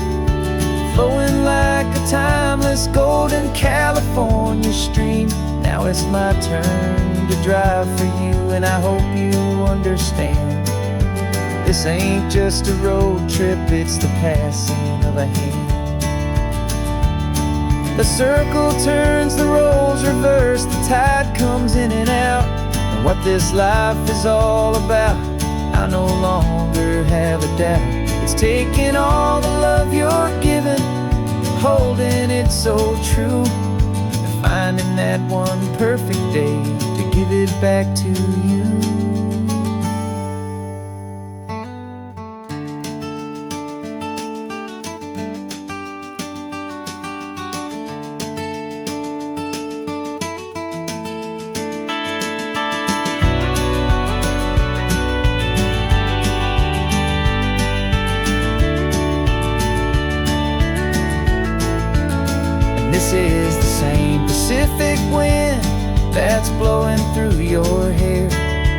flowing like a timeless golden California stream. Now it's my turn to drive for you, and I hope you understand. This ain't just a road trip, it's the passing of a hand. The circle turns, the roles reverse, the tide comes in and out. And what this life is all about, I no longer have a doubt. It's taking all the love you're giving, holding it so true, and finding that one perfect day to give it back to you. This is the same Pacific wind that's blowing through your hair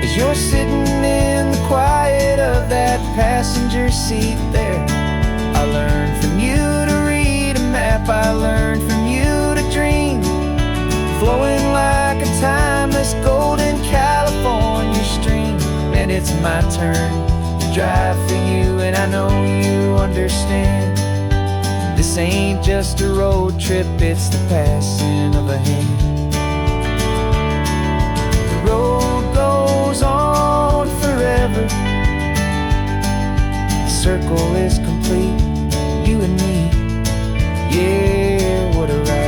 as you're sitting in the quiet of that passenger seat there. I learned from you to read a map, I learned from you to dream, flowing like a timeless golden California stream. And it's my turn to drive for you, and I know you understand. This ain't just a road trip, it's the passing of a hand. The road goes on forever, the circle is complete, you and me, yeah, what a ride.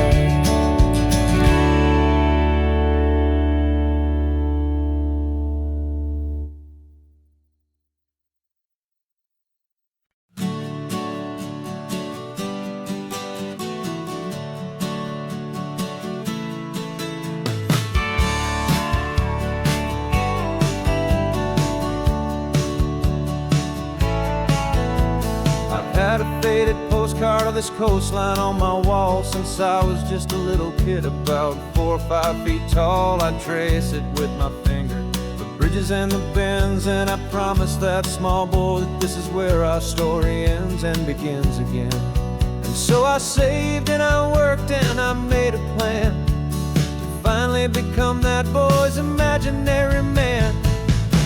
Had a faded postcard of this coastline on my wall since I was just a little kid, about 4 or 5 feet tall. I'd trace it with my finger, the bridges and the bends, and I promised that small boy that this is where our story ends and begins again. And so I saved and I worked and I made a plan to finally become that boy's imaginary man.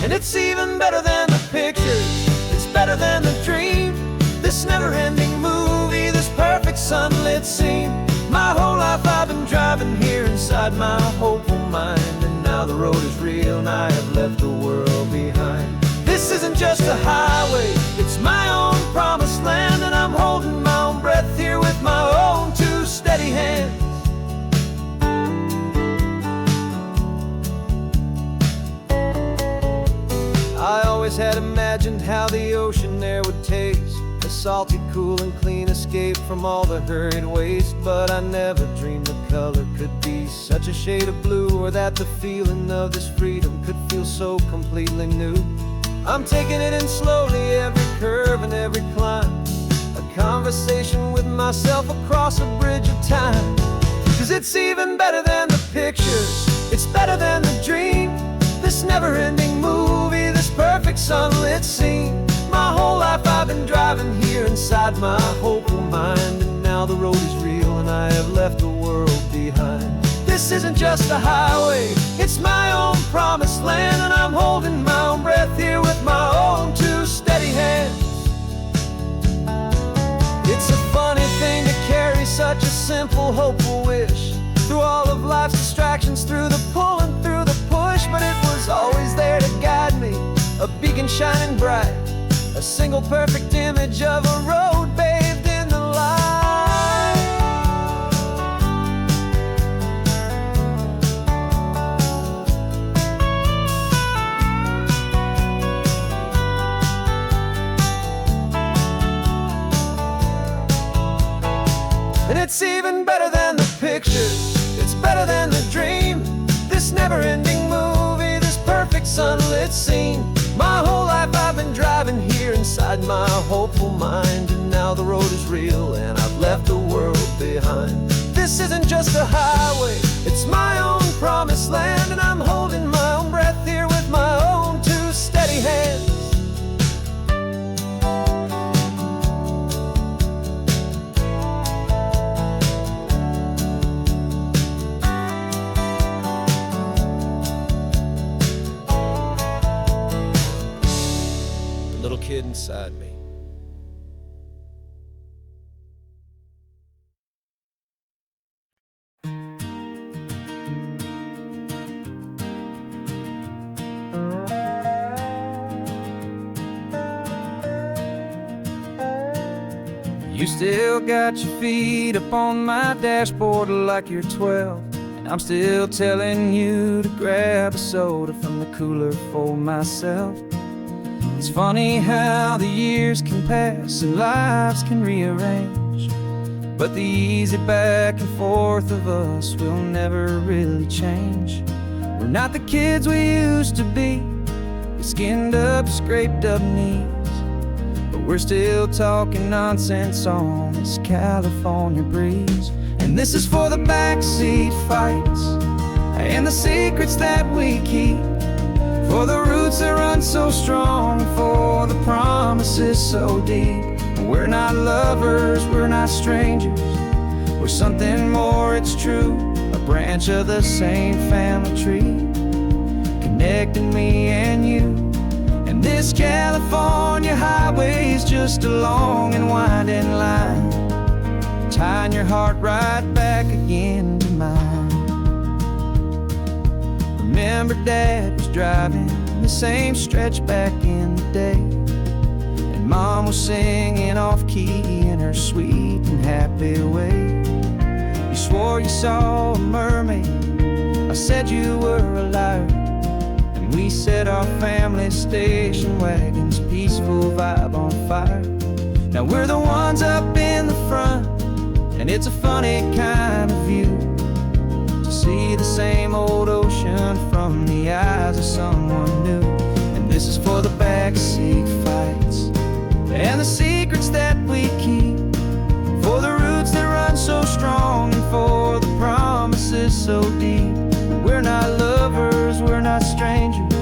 And it's even better than the pictures, it's better than the dream, this never-ending movie, this perfect sunlit scene. My whole life I've been driving here inside my hopeful mind, and now the road is real and I have left the world behind. This isn't just a highway, it's my own promised land, and I'm holding my own breath here with my own 2 steady hands. I always had imagined how the ocean there would taste, a salty, cool and clean escape from all the hurried waste. But I never dreamed the color could be such a shade of blue, or that the feeling of this freedom could feel so completely new. I'm taking it in slowly, every curve and every climb, a conversation with myself across a bridge of time. 'Cause it's even better than the pictures, it's better than the dream, this never-ending movie, this perfect sunlit scene. My whole life I've been driving here inside my hopeful mind, and now the road is real and I have left the world behind. This isn't just a highway, it's my own promised land, and I'm holding my own breath here with my own 2 steady hands. It's a funny thing to carry such a simple, hopeful wish through all of life's distractions, through the pull and through the push, but it was always there to guide me, a beacon shining bright, a single perfect image of a road bathed in the light. And it's even better than the pictures, it's better than the dream. This never-ending movie, this perfect sunlit scene. My whole life I've been driving here inside my hopeful mind, and now the road is real and I've left the world behind. This isn't just a highway, it's my own promised land, and I'm holding my own breath here with my own two steady hands. Little kid inside me. You still got your feet up on my dashboard like you're 12, and I'm still telling you to grab a soda from the cooler for myself. It's funny how the years can pass and lives can rearrange, but the easy back and forth of us will never really change. We're not the kids we used to be, with skinned up, scraped up knees, but we're still talking nonsense on this California breeze. And this is for the backseat fights and the secrets that we keep, for the roots that run so strong, for the promises so deep. We're not lovers, we're not strangers, we're something more, it's true. A branch of the same family tree, connecting me and you. And this California highway is just a long and winding line, tying your heart right back again to mine. Remember Dad was driving the same stretch back in the day, and Mom was singing off-key in her sweet and happy way. You swore you saw a mermaid, I said you were a liar, and we set our family station wagon's peaceful vibe on fire. Now we're the ones up in the front, and it's a funny kind of view to see the same old ocean from the eyes of someone new. And this is for the backseat fights and the secrets that we keep, for the roots that run so strong and for the promises so deep. We're not lovers, we're not strangers,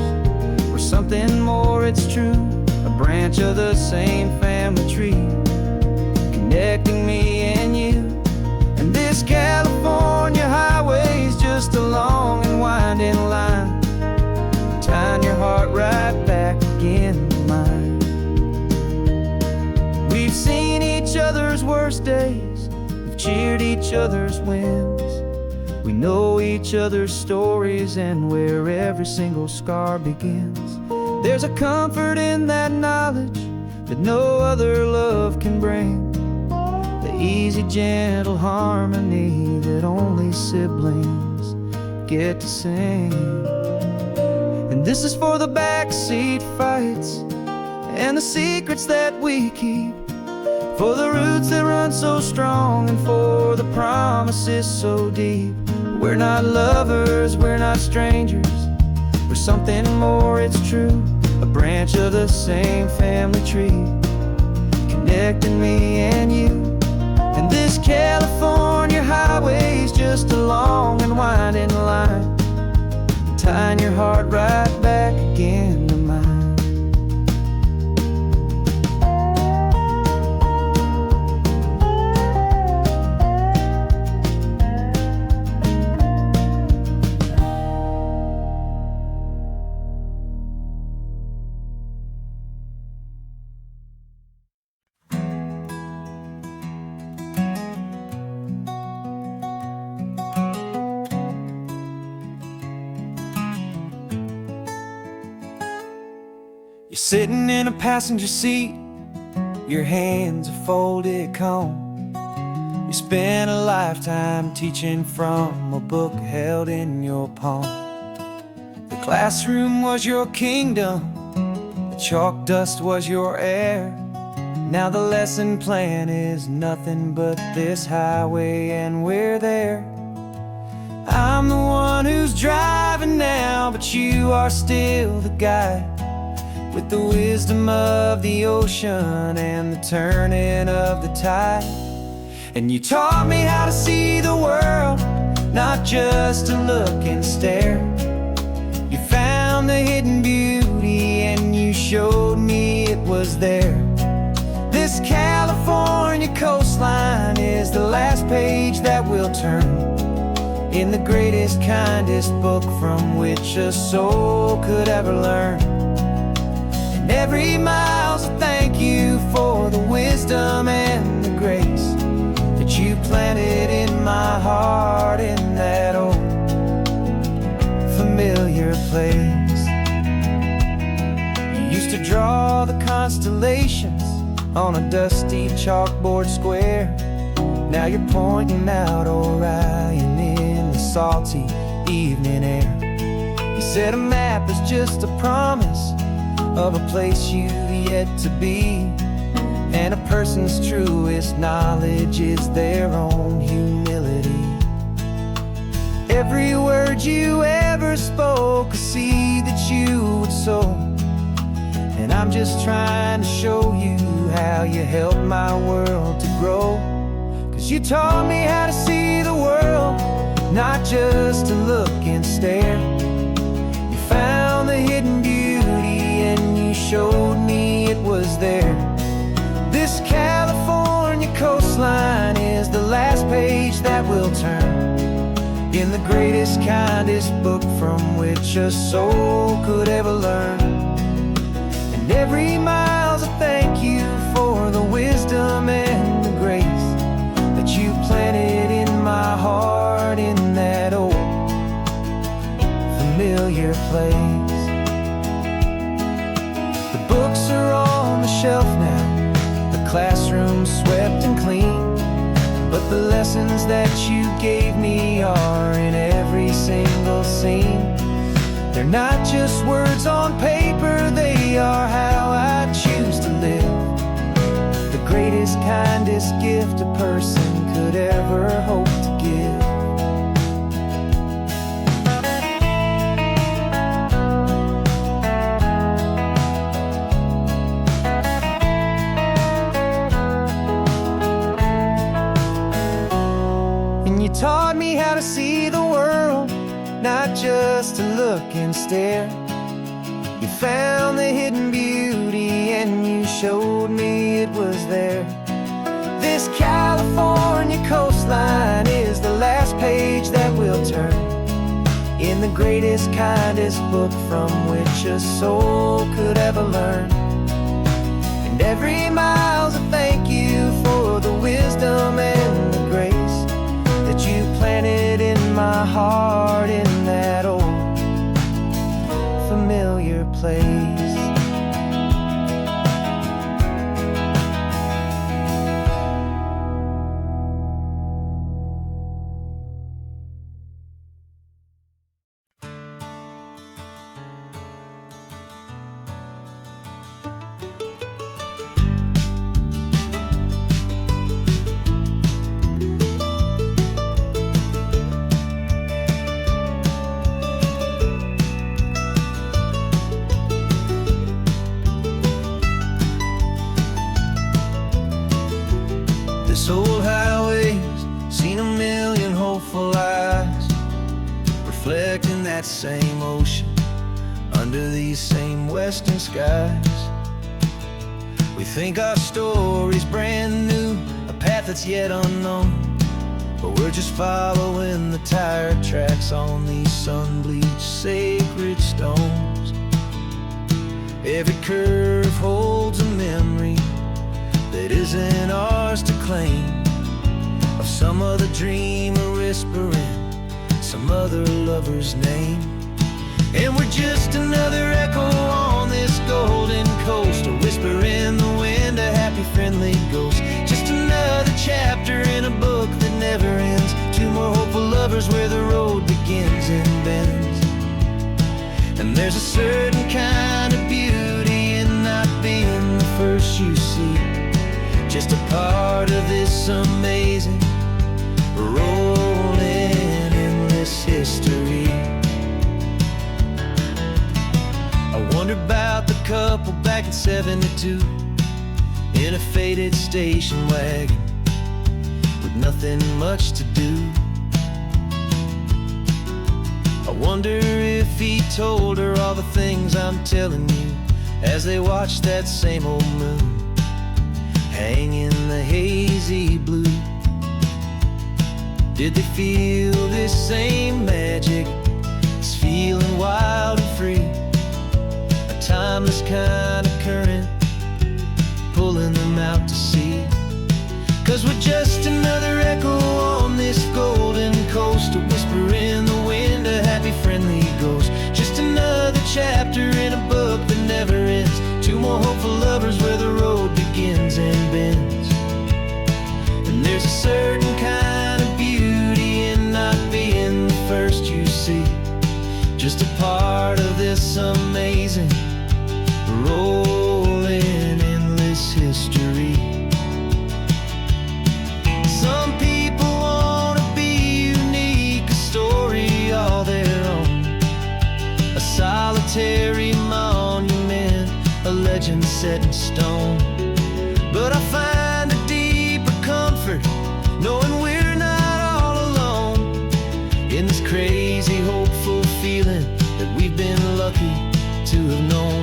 we're something more, it's true. A branch of the same family tree, connecting me and you. And this California highway is just a long and winding line, tying your heart right back again to mine. We've seen each other's worst days, we've cheered each other's wins, we know each other's stories and where every single scar begins. There's a comfort in that knowledge that no other love can bring, the easy, gentle harmony that only siblings get to sing. And this is for the backseat fights and the secrets that we keep, for the roots that run so strong and for the promises so deep. We're not lovers, we're not strangers, we're something more, it's true. A branch of the same family tree, connecting me and you. And this California highway is just a long and winding line, tying your heart right back again to mine. You're sitting in a passenger seat, your hands are folded calm. You spent a lifetime teaching from a book held in your palm. The classroom was your kingdom, the chalk dust was your air. Now the lesson plan is nothing but this highway and we're there. I'm the one who's driving now, but you are still the guide, with the wisdom of the ocean and the turning of the tide. And you taught me how to see the world, not just to look and stare. You found the hidden beauty and you showed me it was there. This California coastline is the last page that we'll turn in the greatest, kindest book from which a soul could ever learn. And every mile's a thank you for the wisdom and the grace that you planted in my heart in that old familiar place. You used to draw the constellations on a dusty chalkboard square. Now you're pointing out Orion in the salty evening air. You said a map is just a promise of a place you've yet to be, and a person's truest knowledge is their own humility. Every word you ever spoke, a seed that you would sow, and I'm just trying to show you how you helped my world to grow. 'Cause you taught me how to see the world, not just to look and stare. You found the hidden beauty and you showed me it was there. This California coastline is the last page that we'll turn in the greatest, kindest book from which a soul could ever learn. And every mile's a thank you for the wisdom and the grace that you planted in my heart in that old familiar place. The books are on the shelf now, the classroom swept and clean, but the lessons that you gave me are in every single scene. They're not just words on paper, they are how I choose to live. The greatest, kindest gift a person could ever hope to give. And you taught me how to see the world, not just to look and stare. You found the hidden beauty and you showed me it was there. This California coastline is the last page that we'll turn in the greatest, kindest book from which a soul could ever learn. And every mile's a thank you for the wisdom and the grace that you planted in my heart in that old familiar place. This old highway's seen a million hopeful eyes, reflecting that same ocean under these same western skies. We think our story's brand new, a path that's yet unknown, but we're just following the tire tracks on these sun-bleached sacred stones. Every curve holds a memory that isn't ours to claim, of some other dreamer whispering some other lover's name. And we're just another echo on this golden lovers where the road begins and bends. And there's a certain kind of beauty in not being the first you see, just a part of this amazing rolling endless history. I wonder about the couple back in '72 in a faded station wagon with nothing much to do. I wonder if he told her all the things I'm telling you as they watched that same old moon hang in the hazy blue. Did they feel this same magic, this feeling wild and free, a timeless kind of current pulling them out to sea? 'Cause we're just another echo on this golden coast, a whisper in the wind, a happy friendly ghost, just another chapter in a book that never ends. Two more hopeful lovers where the road begins and bends. And there's a certain kind of beauty in not being the first you see, just a part of this amazing rolling endless history. Some people want to be unique, a story all their own, a solitary monument, a legend set in stone. But I find a deeper comfort knowing we're not all alone in this crazy hopeful feeling that we've been lucky to have known.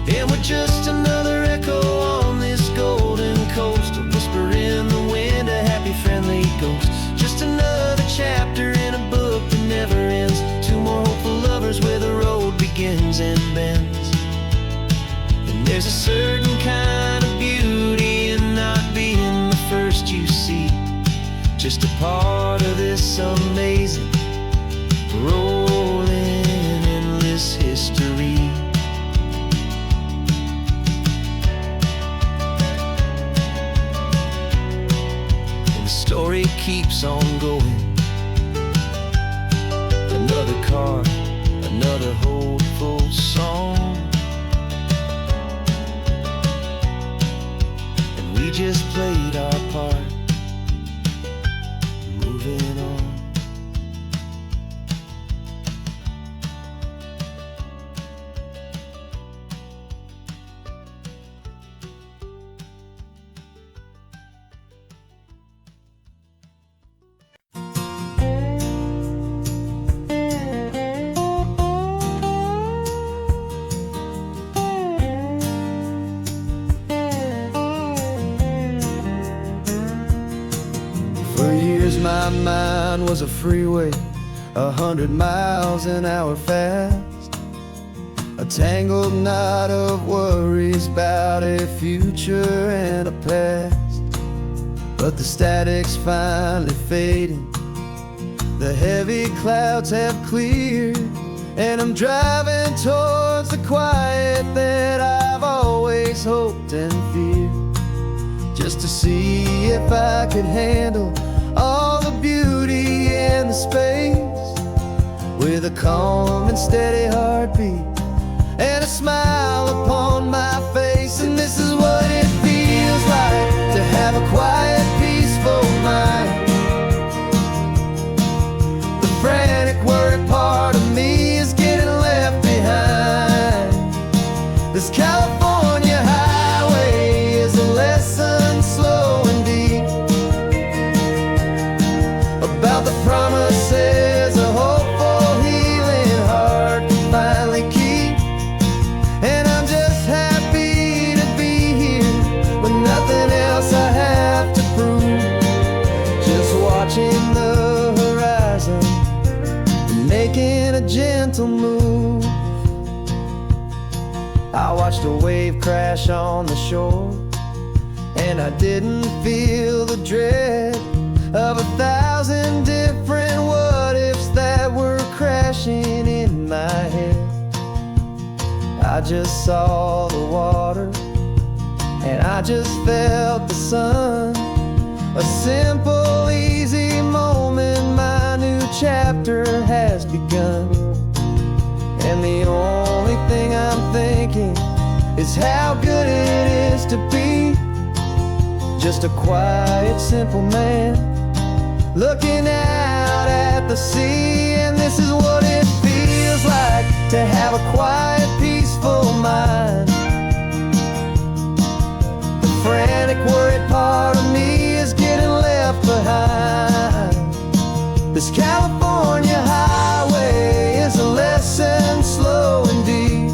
And we're just another echo on this golden coast, a whisper in the wind, a happy friendly ghost, just another chapter in a book that never ends. Two more hopeful lovers where the road begins and bends. And there's a certain kind of beauty in not being the first you see, just a part of this amazing rolling endless history. Story keeps on going. Another car, another hopeful song, and we just played our part, moving on. For years my mind was a freeway, 100 miles an hour fast, a tangled knot of worries about a future and a past. But the static's finally fading, the heavy clouds have cleared, and I'm driving towards the quiet that I've always hoped and feared, just to see if I could handle all the beauty and the space, with a calm and steady heartbeat and a smile upon my face. And this is what it feels like to have a quiet, peaceful mind. The frantic, worried part of me is getting left behind. This California highway is a lesson slow and deep about the promises a hopeful, healing heart can finally keep. And I'm just happy to be here with nothing else I have to prove, just watching the horizon and making a gentle move. I watched a wave crash on the shore, and I didn't feel the dread of 1,000 different what-ifs that were crashing in I just saw the water, and I just felt the sun. A simple, easy moment, my new chapter has begun. And the only thing I'm thinking is how good it is to be just a quiet, simple man looking out at the sea. And this is what it feels like to have a quiet, peaceful mind. The frantic, worried part of me is getting left behind. This California highway is a lesson, slow and deep,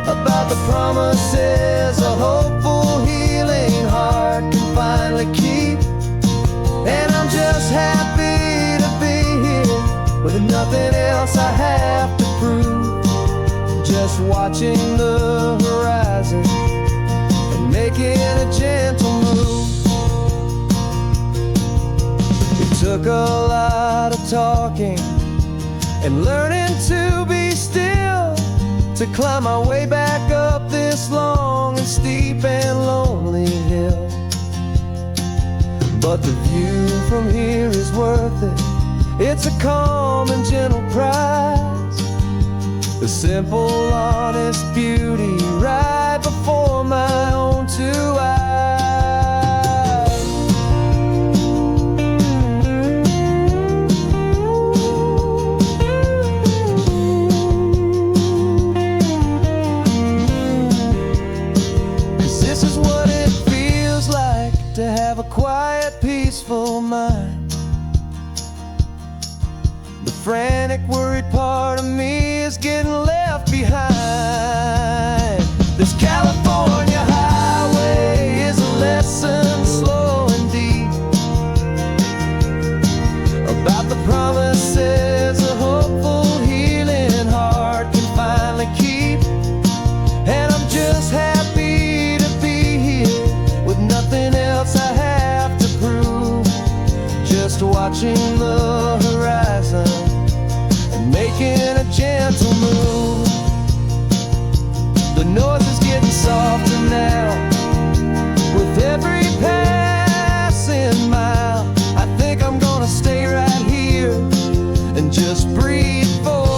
about the promises a hopeful, healing heart can finally keep. And I'm just happy to be here with nothing else I have to prove, just watching the horizon and making a gentle move. It took a lot of talking and learning to be still to climb my way back up this long and steep and lonely hill. But the view from here is worth it. It's a calm and gentle prize, the simple, honest beauty right before my own two eyes. 'Cause this is what it feels like to have a quiet, peaceful mind. The frantic, worried part of me is getting left behind. This California highway is a lesson, slow and deep, about the promises a hopeful, healing heart can finally keep. And I'm just happy to be here with nothing else I have to prove, just watching the horizon and making a gentle move. The noise is getting softer now with every passing mile. I think I'm gonna stay right here and just breathe for